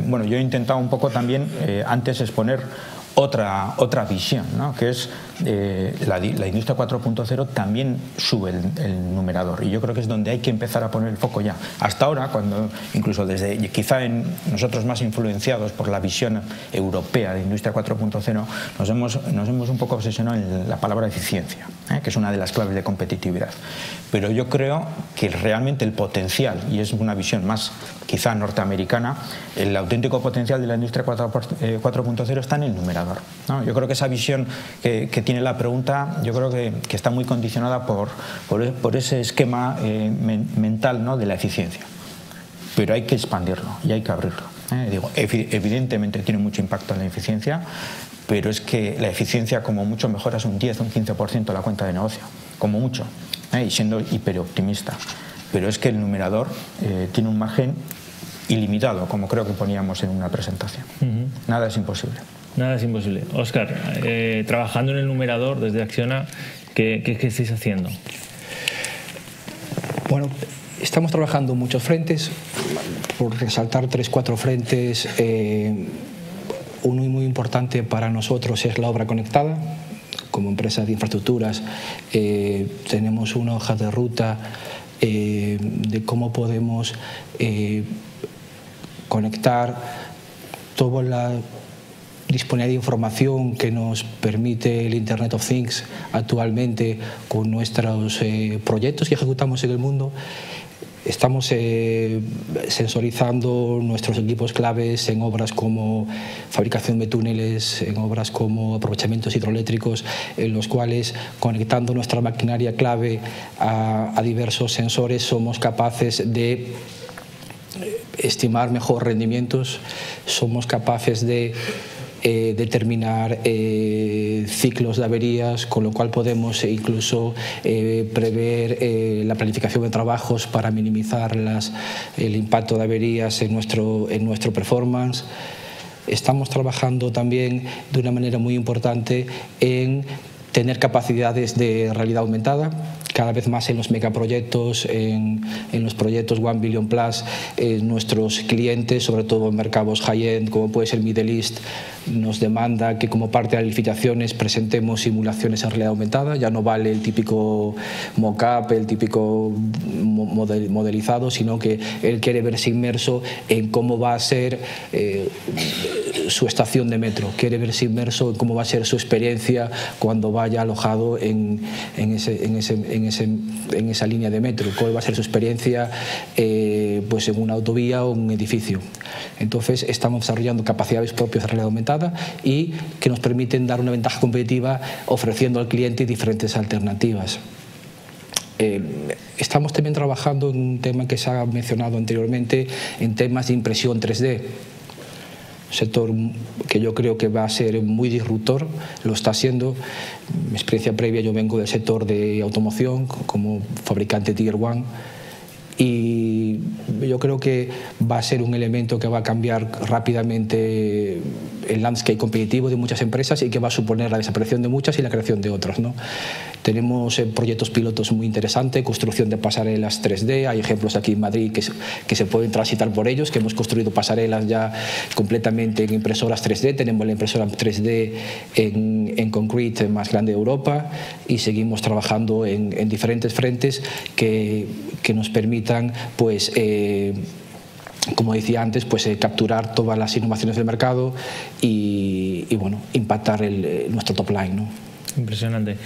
Speaker 5: bueno, yo he intentado un poco también antes exponer otra visión, ¿no? Que es la industria 4.0 también sube el numerador, y yo creo que es donde hay que empezar a poner el foco ya. Hasta ahora, cuando incluso desde quizá nosotros más influenciados por la visión europea de industria 4.0, nos hemos un poco obsesionado en la palabra eficiencia, que es una de las claves de competitividad. Pero yo creo que realmente el potencial, y es una visión más quizá norteamericana, el auténtico potencial de la industria 4.0 está en el numerador, ¿no? Yo creo que esa visión que tiene la pregunta, yo creo que está muy condicionada por ese esquema mental, ¿no? De la eficiencia. Pero hay que expandirlo y hay que abrirlo. Digo, evidentemente tiene mucho impacto en la eficiencia, pero es que la eficiencia como mucho mejoras un 10 o un 15% la cuenta de negocio, como mucho, y siendo hiperoptimista. Pero es que el numerador tiene un margen ilimitado, como creo que poníamos en una presentación. Nada es imposible.
Speaker 2: Nada es imposible. Óscar, trabajando en el numerador desde Acciona, ¿qué estáis haciendo?
Speaker 4: Bueno, estamos trabajando en muchos frentes. Por resaltar 3-4 frentes, uno muy importante para nosotros es la obra conectada. Como empresa de infraestructuras tenemos una hoja de ruta de cómo podemos conectar toda la disponibilidad de información que nos permite el Internet of Things actualmente con nuestros proyectos que ejecutamos en el mundo. Estamos sensorizando nuestros equipos claves en obras como fabricación de túneles, en obras como aprovechamientos hidroeléctricos, en los cuales, conectando nuestra maquinaria clave a diversos sensores, somos capaces de estimar mejor rendimientos, somos capaces de determinar ciclos de averías, con lo cual podemos incluso prever la planificación de trabajos para minimizar el impacto de averías en nuestro performance. Estamos trabajando también de una manera muy importante en tener capacidades de realidad aumentada, cada vez más en los megaproyectos, en los proyectos 1 Billion Plus, nuestros clientes, sobre todo en mercados high-end, como puede ser Middle East, nos demanda que como parte de las licitaciones presentemos simulaciones en realidad aumentada. Ya no vale el típico mock-up, el típico modelizado, sino que él quiere verse inmerso en cómo va a ser su estación de metro, quiere verse inmerso en cómo va a ser su experiencia cuando vaya alojado en esa línea de metro, cuál va a ser su experiencia pues en una autovía o en un edificio. Entonces estamos desarrollando capacidades propias de realidad aumentada y que nos permiten dar una ventaja competitiva ofreciendo al cliente diferentes alternativas. Estamos también trabajando en un tema que se ha mencionado anteriormente, en temas de impresión 3D. Sector que yo creo que va a ser muy disruptor, lo está siendo. Mi experiencia previa, yo vengo del sector de automoción como fabricante Tier 1 y yo creo que va a ser un elemento que va a cambiar rápidamente el landscape competitivo de muchas empresas y que va a suponer la desaparición de muchas y la creación de otras, ¿no? Tenemos proyectos pilotos muy interesantes, construcción de pasarelas 3D, hay ejemplos aquí en Madrid que se pueden transitar por ellos, que hemos construido pasarelas ya completamente en impresoras 3D, tenemos la impresora 3D en concrete más grande de Europa y seguimos trabajando en diferentes frentes que nos permitan, pues, como decía antes, pues capturar todas las innovaciones del mercado y bueno, impactar nuestro top line, ¿no?
Speaker 2: Impresionante.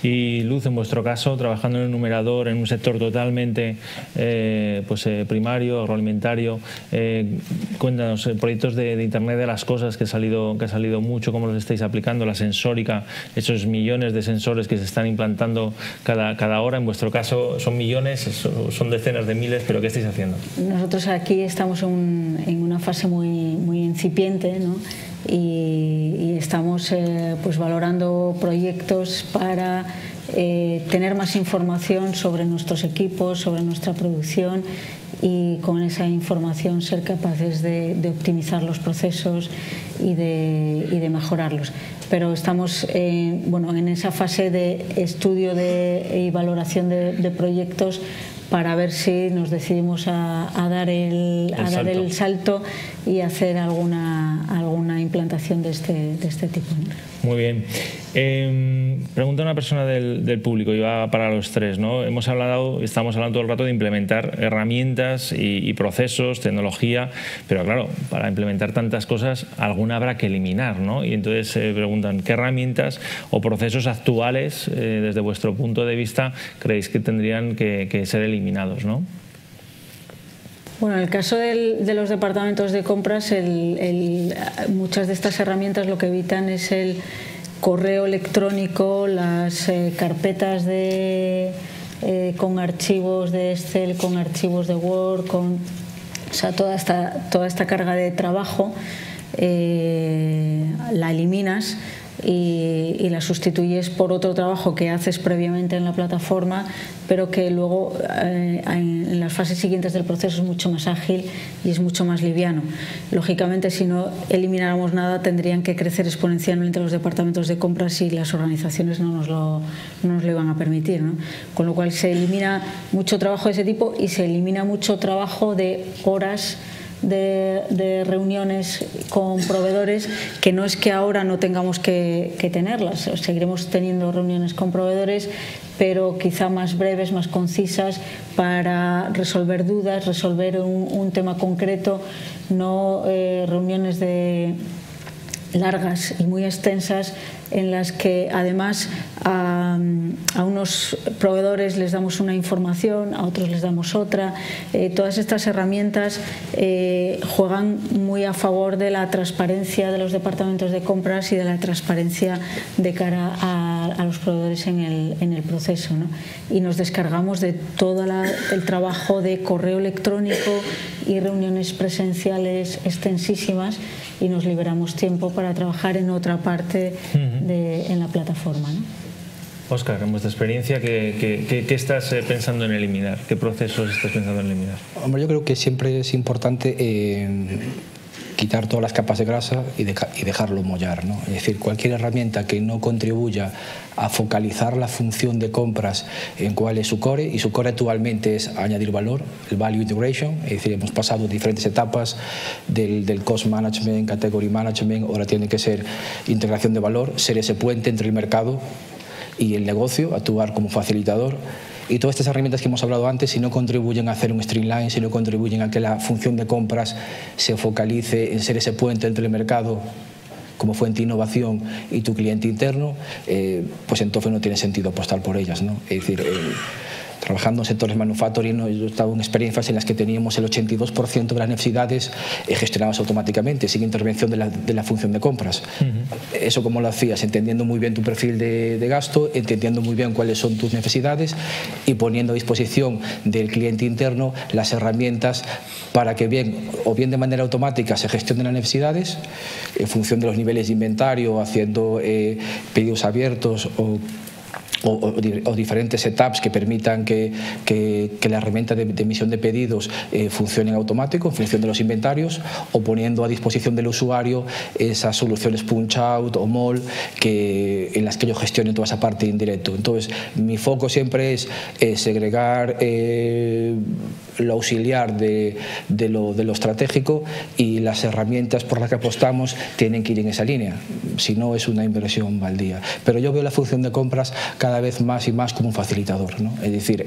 Speaker 2: Y Luz, en vuestro caso, trabajando en un numerador, en un sector totalmente primario, agroalimentario, cuéntanos, proyectos de Internet de las cosas que ha salido mucho, cómo los estáis aplicando, la sensórica, esos millones de sensores que se están implantando cada hora. En vuestro caso son millones, son decenas de miles, pero ¿qué estáis haciendo?
Speaker 3: Nosotros aquí estamos en una fase muy incipiente, ¿no? Y estamos pues valorando proyectos para tener más información sobre nuestros equipos, sobre nuestra producción y con esa información ser capaces de optimizar los procesos y de mejorarlos. Pero estamos en esa fase de estudio y valoración de proyectos para ver si nos decidimos a dar el salto y hacer alguna implantación de este tipo, ¿no?
Speaker 2: Muy bien. Pregunta una persona del público, y va para los tres, ¿no? Estamos hablando todo el rato de implementar herramientas y procesos, tecnología, pero claro, para implementar tantas cosas, alguna habrá que eliminar, ¿no? Y entonces preguntan, ¿qué herramientas o procesos actuales, desde vuestro punto de vista, creéis que tendrían que ser eliminados, ¿no?
Speaker 3: Bueno, en el caso de los departamentos de compras, muchas de estas herramientas lo que evitan es el correo electrónico, las carpetas con archivos de Excel, con archivos de Word, o sea, toda esta carga de trabajo la eliminas y la sustituyes por otro trabajo que haces previamente en la plataforma, pero que luego en las fases siguientes del proceso es mucho más ágil y es mucho más liviano. Lógicamente, si no elimináramos nada, tendrían que crecer exponencialmente los departamentos de compras y las organizaciones no nos lo iban a permitir, ¿no? Con lo cual se elimina mucho trabajo de ese tipo y se elimina mucho trabajo de horas de reuniones con proveedores, que no es que ahora no tengamos que tenerlas, seguiremos teniendo reuniones con proveedores, pero quizá más breves, más concisas, para resolver dudas, resolver un tema concreto, no reuniones largas y muy extensas en las que además a unos proveedores les damos una información, a otros les damos otra. Todas estas herramientas juegan muy a favor de la transparencia de los departamentos de compras y de la transparencia de cara a a los proveedores en el proceso, ¿no? Y nos descargamos de todo el trabajo de correo electrónico y reuniones presenciales extensísimas y nos liberamos tiempo para trabajar en otra parte en la plataforma, ¿no?
Speaker 2: Óscar, en vuestra experiencia, ¿qué estás pensando en eliminar? ¿Qué procesos estás pensando en eliminar?
Speaker 4: Hombre, yo creo que siempre es importante quitar todas las capas de grasa y dejarlo mollar, ¿no? Es decir, cualquier herramienta que no contribuya a focalizar la función de compras en cuál es su core, y su core actualmente es añadir valor, el value integration, es decir, hemos pasado diferentes etapas del cost management, category management, ahora tiene que ser integración de valor, ser ese puente entre el mercado y el negocio, actuar como facilitador. Y todas estas herramientas que hemos hablado antes, si no contribuyen a hacer un streamline, si no contribuyen a que la función de compras se focalice en ser ese puente entre el mercado como fuente de innovación y tu cliente interno, pues entonces no tiene sentido apostar por ellas, ¿no? Es decir, trabajando en sectores manufacturing, ¿no? Yo he estado en experiencias en las que teníamos el 82% de las necesidades gestionadas automáticamente, sin intervención de la función de compras. Eso, ¿cómo lo hacías? Entendiendo muy bien tu perfil de gasto, entendiendo muy bien cuáles son tus necesidades y poniendo a disposición del cliente interno las herramientas para que bien de manera automática se gestionen las necesidades en función de los niveles de inventario, haciendo pedidos abiertos o diferentes setups que permitan que la herramienta de emisión de pedidos funcione en automático en función de los inventarios, o poniendo a disposición del usuario esas soluciones punch out o mall en las que yo gestione toda esa parte en directo. Entonces, mi foco siempre es segregar lo auxiliar de lo estratégico, y las herramientas por las que apostamos tienen que ir en esa línea, si no es una inversión baldía. Pero yo veo la función de compras cada vez más y más como un facilitador, ¿no? Es decir,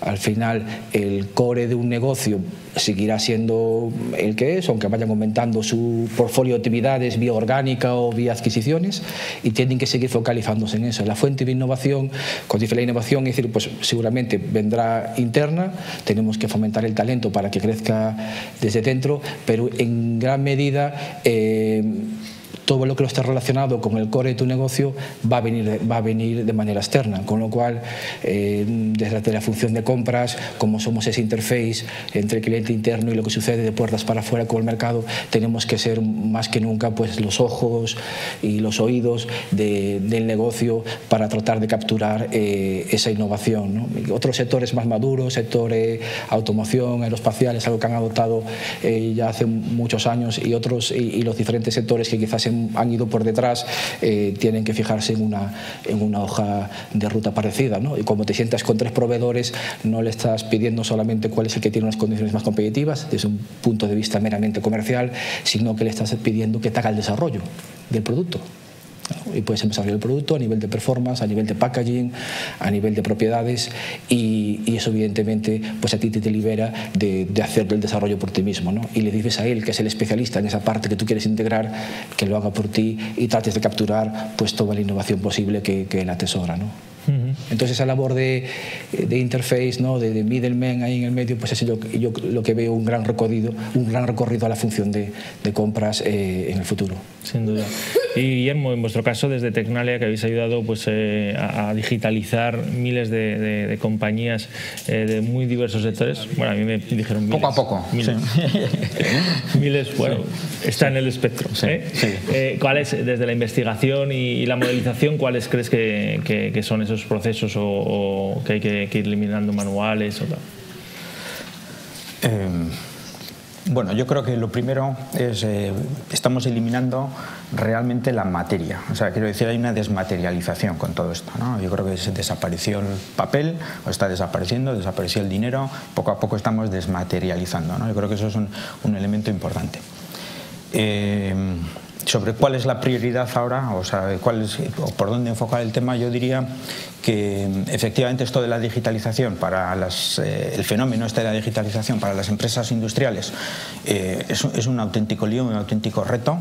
Speaker 4: al final el core de un negocio seguirá siendo el que es, aunque vayan aumentando su portfolio de actividades vía orgánica o vía adquisiciones, y tienen que seguir focalizándose en eso. La fuente de innovación, cuando dice la innovación, es decir, pues seguramente vendrá interna, tenemos que fomentar el talento para que crezca desde dentro, pero en gran medida todo lo que esté relacionado con el core de tu negocio va a venir de manera externa, con lo cual desde la función de compras, como somos ese interface entre el cliente interno y lo que sucede de puertas para afuera con el mercado, tenemos que ser más que nunca pues los ojos y los oídos del negocio para tratar de capturar esa innovación, ¿no? Otros sectores más maduros, sectores automoción, aeroespacial, es algo que han adoptado ya hace muchos años, y otros y los diferentes sectores que quizás han ido por detrás tienen que fijarse en una hoja de ruta parecida, ¿no? Y como te sientas con 3 proveedores, no le estás pidiendo solamente cuál es el que tiene unas condiciones más competitivas desde un punto de vista meramente comercial, sino que le estás pidiendo que te haga el desarrollo del producto. Y puedes empezar el producto a nivel de performance, a nivel de packaging, a nivel de propiedades, y eso evidentemente pues a ti te libera de hacer el desarrollo por ti mismo, ¿no? Y le dices a él, que es el especialista en esa parte que tú quieres integrar, que lo haga por ti y trates de capturar pues toda la innovación posible que él atesora, ¿no? Entonces esa labor de interface, ¿no? de middleman ahí en el medio, pues es yo lo que veo un gran recorrido a la función de compras en el futuro.
Speaker 2: Sin duda. Y Guillermo, en vuestro caso desde Tecnalia, que habéis ayudado pues a digitalizar miles de compañías de muy diversos sectores, bueno, a mí me dijeron miles.
Speaker 5: Poco a poco.
Speaker 2: Miles,
Speaker 5: sí.
Speaker 2: Miles, bueno, sí. Está en el espectro.
Speaker 5: Sí, sí.
Speaker 2: ¿Cuáles, desde la investigación y la modelización, cuáles crees que son esos procesos o que hay que ir eliminando manuales o tal?
Speaker 5: Bueno, yo creo que lo primero es estamos eliminando realmente la materia. O sea, quiero decir, hay una desmaterialización con todo esto, ¿no? Yo creo que se desapareció el papel, o está desapareciendo, desapareció el dinero, poco a poco estamos desmaterializando, ¿no? Yo creo que eso es un elemento importante. Sobre cuál es la prioridad ahora, o sea, o por dónde enfocar el tema, yo diría que efectivamente esto de la digitalización para el fenómeno este de la digitalización para las empresas industriales es un auténtico lío, un auténtico reto,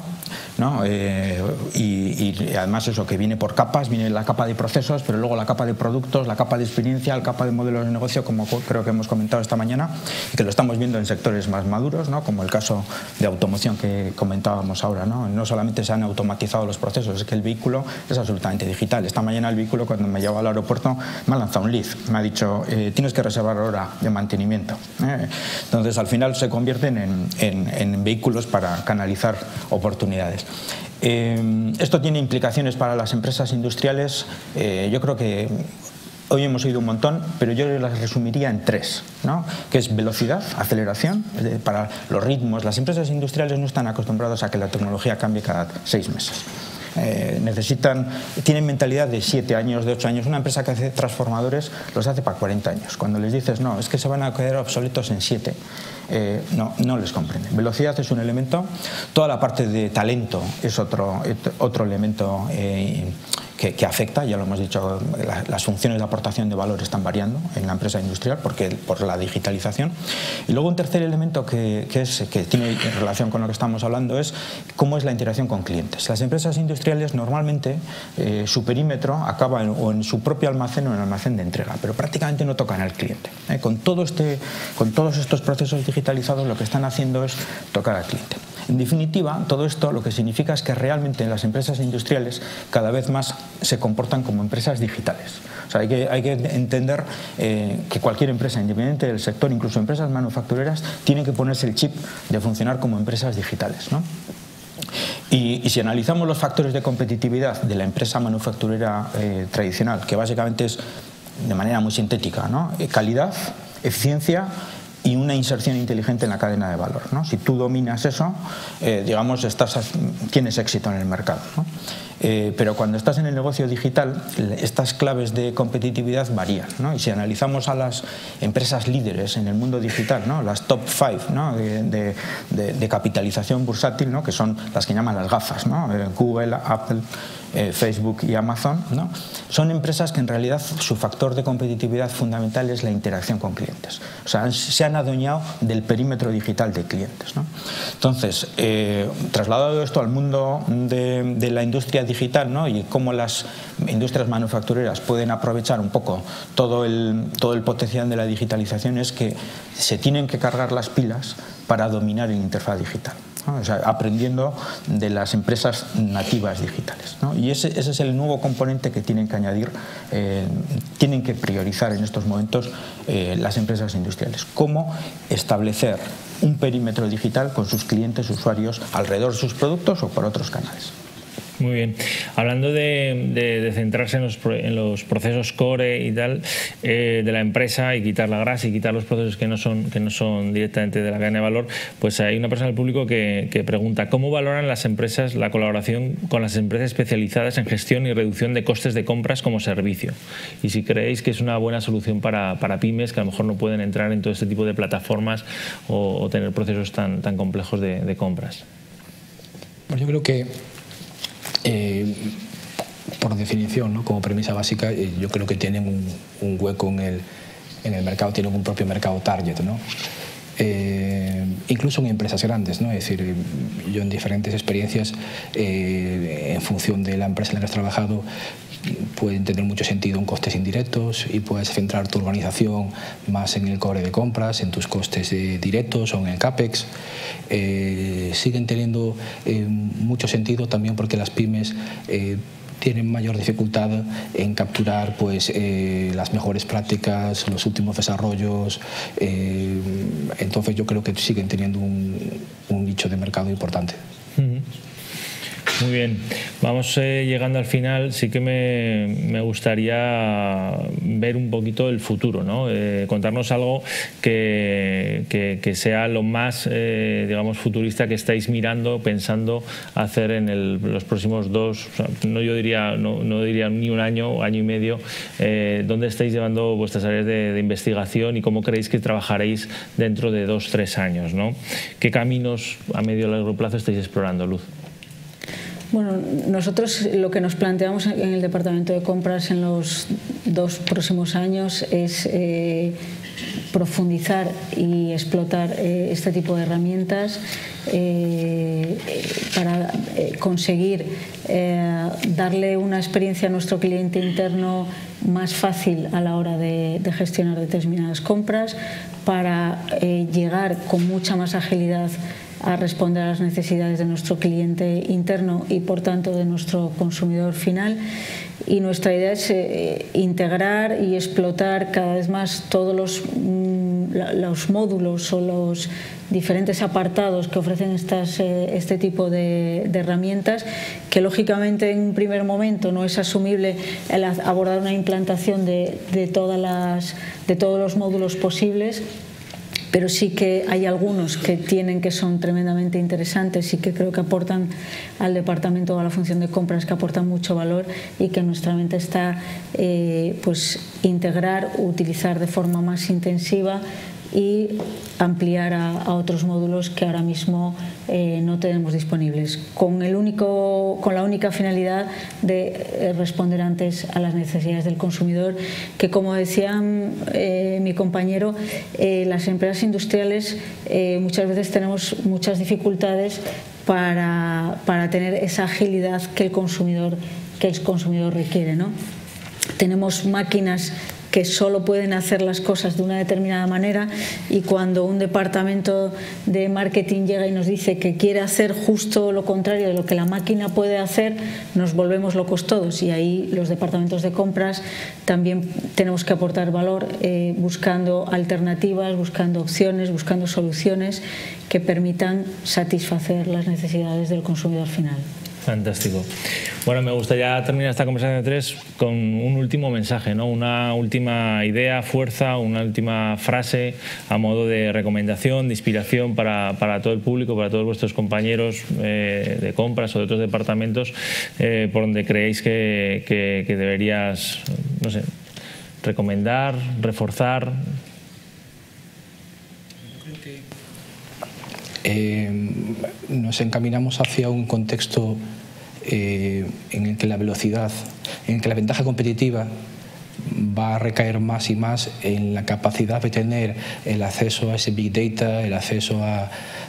Speaker 5: ¿no? Y además eso, que viene por capas, viene la capa de procesos, pero luego la capa de productos, la capa de experiencia, la capa de modelos de negocio, como creo que hemos comentado esta mañana, y que lo estamos viendo en sectores más maduros, ¿no? Como el caso de automoción que comentábamos ahora, ¿no? No solamente se han automatizado los procesos, es que el vehículo es absolutamente digital. Esta mañana el vehículo, cuando me llevaba al aeropuerto, me ha lanzado un lead, me ha dicho, tienes que reservar hora de mantenimiento. Entonces, al final se convierten en vehículos para canalizar oportunidades. Esto tiene implicaciones para las empresas industriales. Yo creo que hoy hemos oído un montón, pero yo las resumiría en 3, ¿no? Que es velocidad, aceleración, para los ritmos. Las empresas industriales no están acostumbradas a que la tecnología cambie cada 6 meses. Tienen mentalidad de 7 años, de 8 años. Una empresa que hace transformadores los hace para 40 años. Cuando les dices, no, es que se van a quedar obsoletos en 7, no les comprenden. Velocidad es un elemento. Toda la parte de talento es otro elemento que afecta, ya lo hemos dicho, las funciones de aportación de valor están variando en la empresa industrial por la digitalización. Y luego un tercer elemento que tiene relación con lo que estamos hablando es cómo es la interacción con clientes. Las empresas industriales normalmente su perímetro acaba o en su propio almacén o en el almacén de entrega, pero prácticamente no tocan al cliente. Con todos estos procesos digitalizados lo que están haciendo es tocar al cliente. En definitiva, todo esto lo que significa es que realmente las empresas industriales cada vez más se comportan como empresas digitales. O sea, hay que entender que cualquier empresa, independiente del sector, incluso empresas manufactureras, tienen que ponerse el chip de funcionar como empresas digitales, ¿no? Y si analizamos los factores de competitividad de la empresa manufacturera tradicional, que básicamente es, de manera muy sintética, ¿no? Calidad, eficiencia y una inserción inteligente en la cadena de valor, ¿no? Si tú dominas eso, digamos, tienes éxito en el mercado, ¿no? Pero cuando estás en el negocio digital, estas claves de competitividad varían, ¿no? Y si analizamos a las empresas líderes en el mundo digital, ¿no? Las top 5, ¿no? de capitalización bursátil, ¿no? Que son las que llaman las gafas, ¿no? Google, Apple, Facebook y Amazon, ¿no? Son empresas que en realidad su factor de competitividad fundamental es la interacción con clientes. O sea, se han adueñado del perímetro digital de clientes, ¿no? Entonces, trasladado esto al mundo de la industria digital, ¿no? Y cómo las industrias manufactureras pueden aprovechar un poco todo el potencial de la digitalización, es que se tienen que cargar las pilas para dominar el interfaz digital, ¿no? O sea, aprendiendo de las empresas nativas digitales, ¿no? Y ese es el nuevo componente que tienen que añadir, tienen que priorizar en estos momentos las empresas industriales. Cómo establecer un perímetro digital con sus clientes, usuarios, alrededor de sus productos o por otros canales.
Speaker 2: Muy bien. Hablando de centrarse en los procesos core y tal de la empresa y quitar la grasa y quitar los procesos que no son directamente de la cadena de valor, pues hay una persona del público que pregunta ¿cómo valoran las empresas la colaboración con las empresas especializadas en gestión y reducción de costes de compras como servicio? Y si creéis que es una buena solución para pymes que a lo mejor no pueden entrar en todo este tipo de plataformas o tener procesos tan complejos de compras.
Speaker 4: Pues yo creo que por definición, ¿no? Como premisa básica, yo creo que tienen un hueco en el mercado, tienen un propio mercado target, ¿no? Incluso en empresas grandes, ¿no? Es decir, yo en diferentes experiencias, en función de la empresa en la que has trabajado, pueden tener mucho sentido en costes indirectos y puedes centrar tu organización más en el core de compras, en tus costes directos o en el CAPEX. Siguen teniendo mucho sentido también porque las pymes tienen mayor dificultad en capturar pues, las mejores prácticas, los últimos desarrollos. Entonces yo creo que siguen teniendo un nicho de mercado importante.
Speaker 2: Muy bien, vamos llegando al final. Sí que me gustaría ver un poquito el futuro, ¿no? Contarnos algo que sea lo más digamos futurista que estáis mirando, pensando hacer en los próximos 2, o sea, no diría ni un año, año y medio. ¿Dónde estáis llevando vuestras áreas de investigación y cómo creéis que trabajaréis dentro de 2-3 años, ¿no? ¿Qué caminos a medio y largo plazo estáis explorando, Luz?
Speaker 3: Bueno, nosotros lo que nos planteamos en el departamento de compras en los 2 próximos años es profundizar y explotar este tipo de herramientas conseguir darle una experiencia a nuestro cliente interno más fácil a la hora de gestionar determinadas compras, para llegar con mucha más agilidad a responder a las necesidades de nuestro cliente interno y por tanto de nuestro consumidor final. Y nuestra idea es integrar y explotar cada vez más todos los módulos o los diferentes apartados que ofrecen este tipo de herramientas, que lógicamente en un primer momento no es asumible el abordar una implantación de todos los módulos posibles, pero sí que hay algunos que son tremendamente interesantes y que creo que aportan al departamento o a la función de compras, que aportan mucho valor, y que en nuestra mente está pues integrar, utilizar de forma más intensiva y ampliar a otros módulos que ahora mismo no tenemos disponibles, con la única finalidad de responder antes a las necesidades del consumidor, que, como decía mi compañero, las empresas industriales muchas veces tenemos muchas dificultades para tener esa agilidad que el consumidor requiere, ¿no? Tenemos máquinas que solo pueden hacer las cosas de una determinada manera, y cuando un departamento de marketing llega y nos dice que quiere hacer justo lo contrario de lo que la máquina puede hacer, nos volvemos locos todos. Y ahí los departamentos de compras también tenemos que aportar valor, buscando alternativas, buscando opciones, buscando soluciones que permitan satisfacer las necesidades del consumidor final.
Speaker 2: Fantástico. Bueno, me gustaría terminar esta conversación de tres con un último mensaje, ¿no? Una última idea, fuerza, una última frase a modo de recomendación, de inspiración para todo el público, para todos vuestros compañeros de compras o de otros departamentos, por donde creéis que deberías, no sé, recomendar, reforzar.
Speaker 4: Nos encaminamos hacia un contexto en el que la velocidad, en el que la ventaja competitiva va a recaer más y más en la capacidad de tener el acceso a ese Big Data, el acceso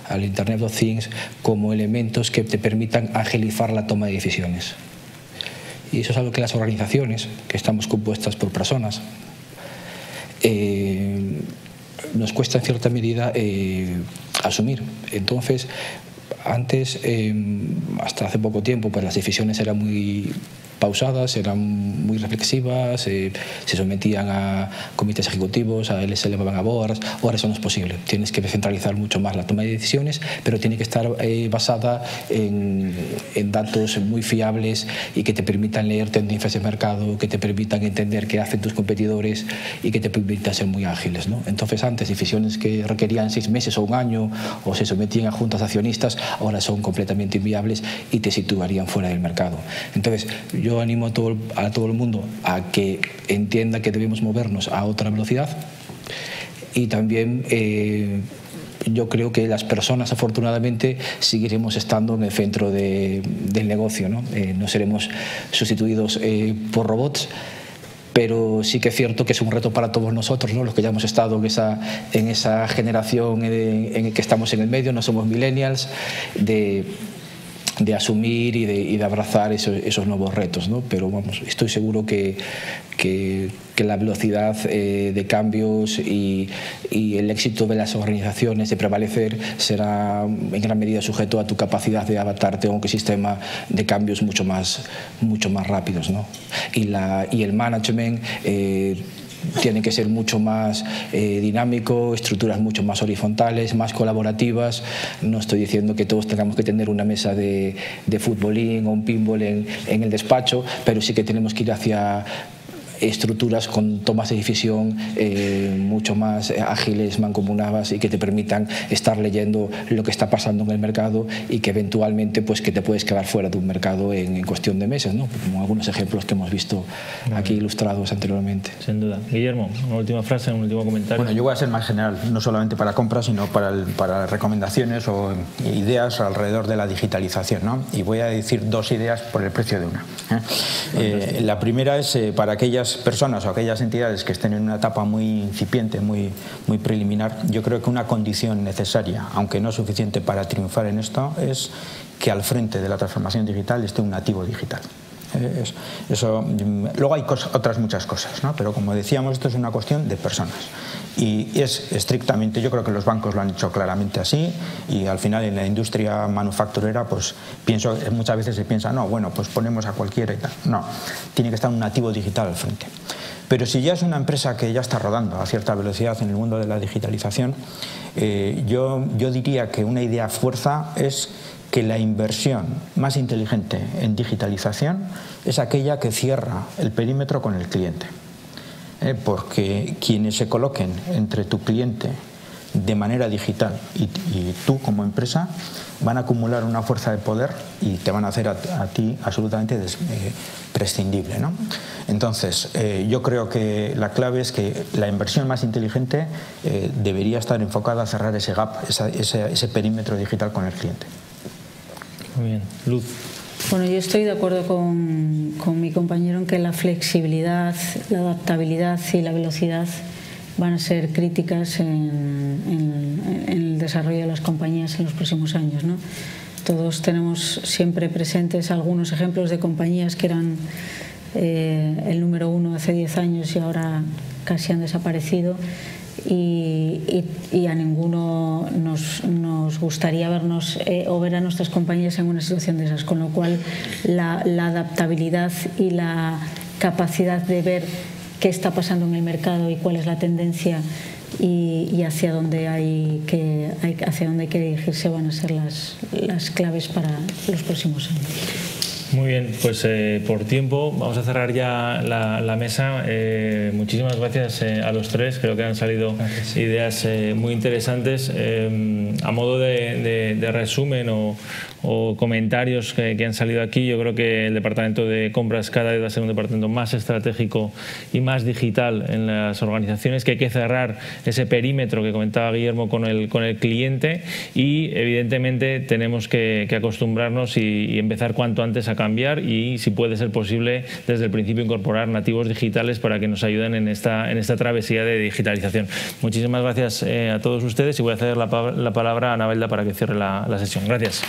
Speaker 4: al Internet of Things, como elementos que te permitan agilizar la toma de decisiones. Y eso es algo que las organizaciones, que estamos compuestas por personas, nos cuesta en cierta medida asumir. Entonces, antes, hasta hace poco tiempo, pues las decisiones eran muy pausadas, eran muy reflexivas, se sometían a comités ejecutivos, se elevaban a boards. Ahora eso no es posible. Tienes que descentralizar mucho más la toma de decisiones, pero tiene que estar basada en datos muy fiables y que te permitan leer tendencias de mercado, que te permitan entender qué hacen tus competidores y que te permitan ser muy ágiles, ¿no? Entonces, antes, decisiones que requerían 6 meses o un año o se sometían a juntas de accionistas, ahora son completamente inviables y te situarían fuera del mercado. Entonces, yo animo a todo el mundo a que entienda que debemos movernos a otra velocidad, y también yo creo que las personas, afortunadamente, seguiremos estando en el centro del negocio, ¿no? No seremos sustituidos por robots, pero sí que es cierto que es un reto para todos nosotros, ¿no? Los que ya hemos estado en esa generación en la que estamos en el medio, no somos millennials, de asumir y de abrazar esos nuevos retos, ¿no? Pero vamos, estoy seguro que la velocidad de cambios y el éxito de las organizaciones de prevalecer será en gran medida sujeto a tu capacidad de adaptarte a un ecosistema de cambios mucho más rápidos, ¿no? Y el management tiene que ser mucho más dinámico, estructuras mucho más horizontales, más colaborativas. No estoy diciendo que todos tengamos que tener una mesa de futbolín o un pinball en el despacho, pero sí que tenemos que ir hacia estructuras con tomas de decisión mucho más ágiles, mancomunadas, y que te permitan estar leyendo lo que está pasando en el mercado, y que eventualmente pues que te puedes quedar fuera de un mercado en cuestión de meses, ¿no? Como algunos ejemplos que hemos visto aquí ilustrados anteriormente.
Speaker 2: Sin duda. Guillermo, una última frase, un último comentario.
Speaker 5: Bueno, yo voy a ser más general, no solamente para compras, sino para recomendaciones o ideas alrededor de la digitalización, ¿no? Y voy a decir 2 ideas por el precio de una. La primera es para aquellas aquellas personas o aquellas entidades que estén en una etapa muy incipiente, muy preliminar, yo creo que una condición necesaria, aunque no suficiente para triunfar en esto, es que al frente de la transformación digital esté un nativo digital. Luego hay otras muchas cosas, ¿no? Pero como decíamos, esto es una cuestión de personas y es estrictamente, yo creo que los bancos lo han hecho claramente así, y al final en la industria manufacturera pues muchas veces se piensa, no, bueno, pues ponemos a cualquiera y tal. No, tiene que estar un nativo digital al frente. Pero si ya es una empresa que ya está rodando a cierta velocidad en el mundo de la digitalización, yo diría que una idea fuerza es que la inversión más inteligente en digitalización es aquella que cierra el perímetro con el cliente. Porque quienes se coloquen entre tu cliente de manera digital y tú como empresa van a acumular una fuerza de poder y te van a hacer a ti absolutamente prescindible, ¿no? Entonces, yo creo que la clave es que la inversión más inteligente debería estar enfocada a cerrar ese gap, ese perímetro digital con el cliente.
Speaker 2: Muy bien. Luz.
Speaker 3: Bueno, yo estoy de acuerdo con mi compañero en que la flexibilidad, la adaptabilidad y la velocidad van a ser críticas en el desarrollo de las compañías en los próximos años, ¿no? Todos tenemos siempre presentes algunos ejemplos de compañías que eran el número uno hace 10 años y ahora casi han desaparecido. Y a ninguno nos gustaría vernos o ver a nuestras compañías en una situación de esas, con lo cual la adaptabilidad y la capacidad de ver qué está pasando en el mercado y cuál es la tendencia y hacia dónde hay que dirigirse van a ser las claves para los próximos años.
Speaker 2: Muy bien, pues por tiempo vamos a cerrar ya la mesa. Muchísimas gracias a los tres, creo que han salido ideas muy interesantes. A modo de resumen o comentarios que han salido aquí, yo creo que el departamento de compras cada vez va a ser un departamento más estratégico y más digital en las organizaciones, que hay que cerrar ese perímetro que comentaba Guillermo con el cliente, y evidentemente tenemos que acostumbrarnos y empezar cuanto antes a cambiar, y si puede ser posible desde el principio incorporar nativos digitales para que nos ayuden en esta travesía de digitalización. Muchísimas gracias a todos ustedes, y voy a ceder la palabra a Anabelda para que cierre la sesión. Gracias.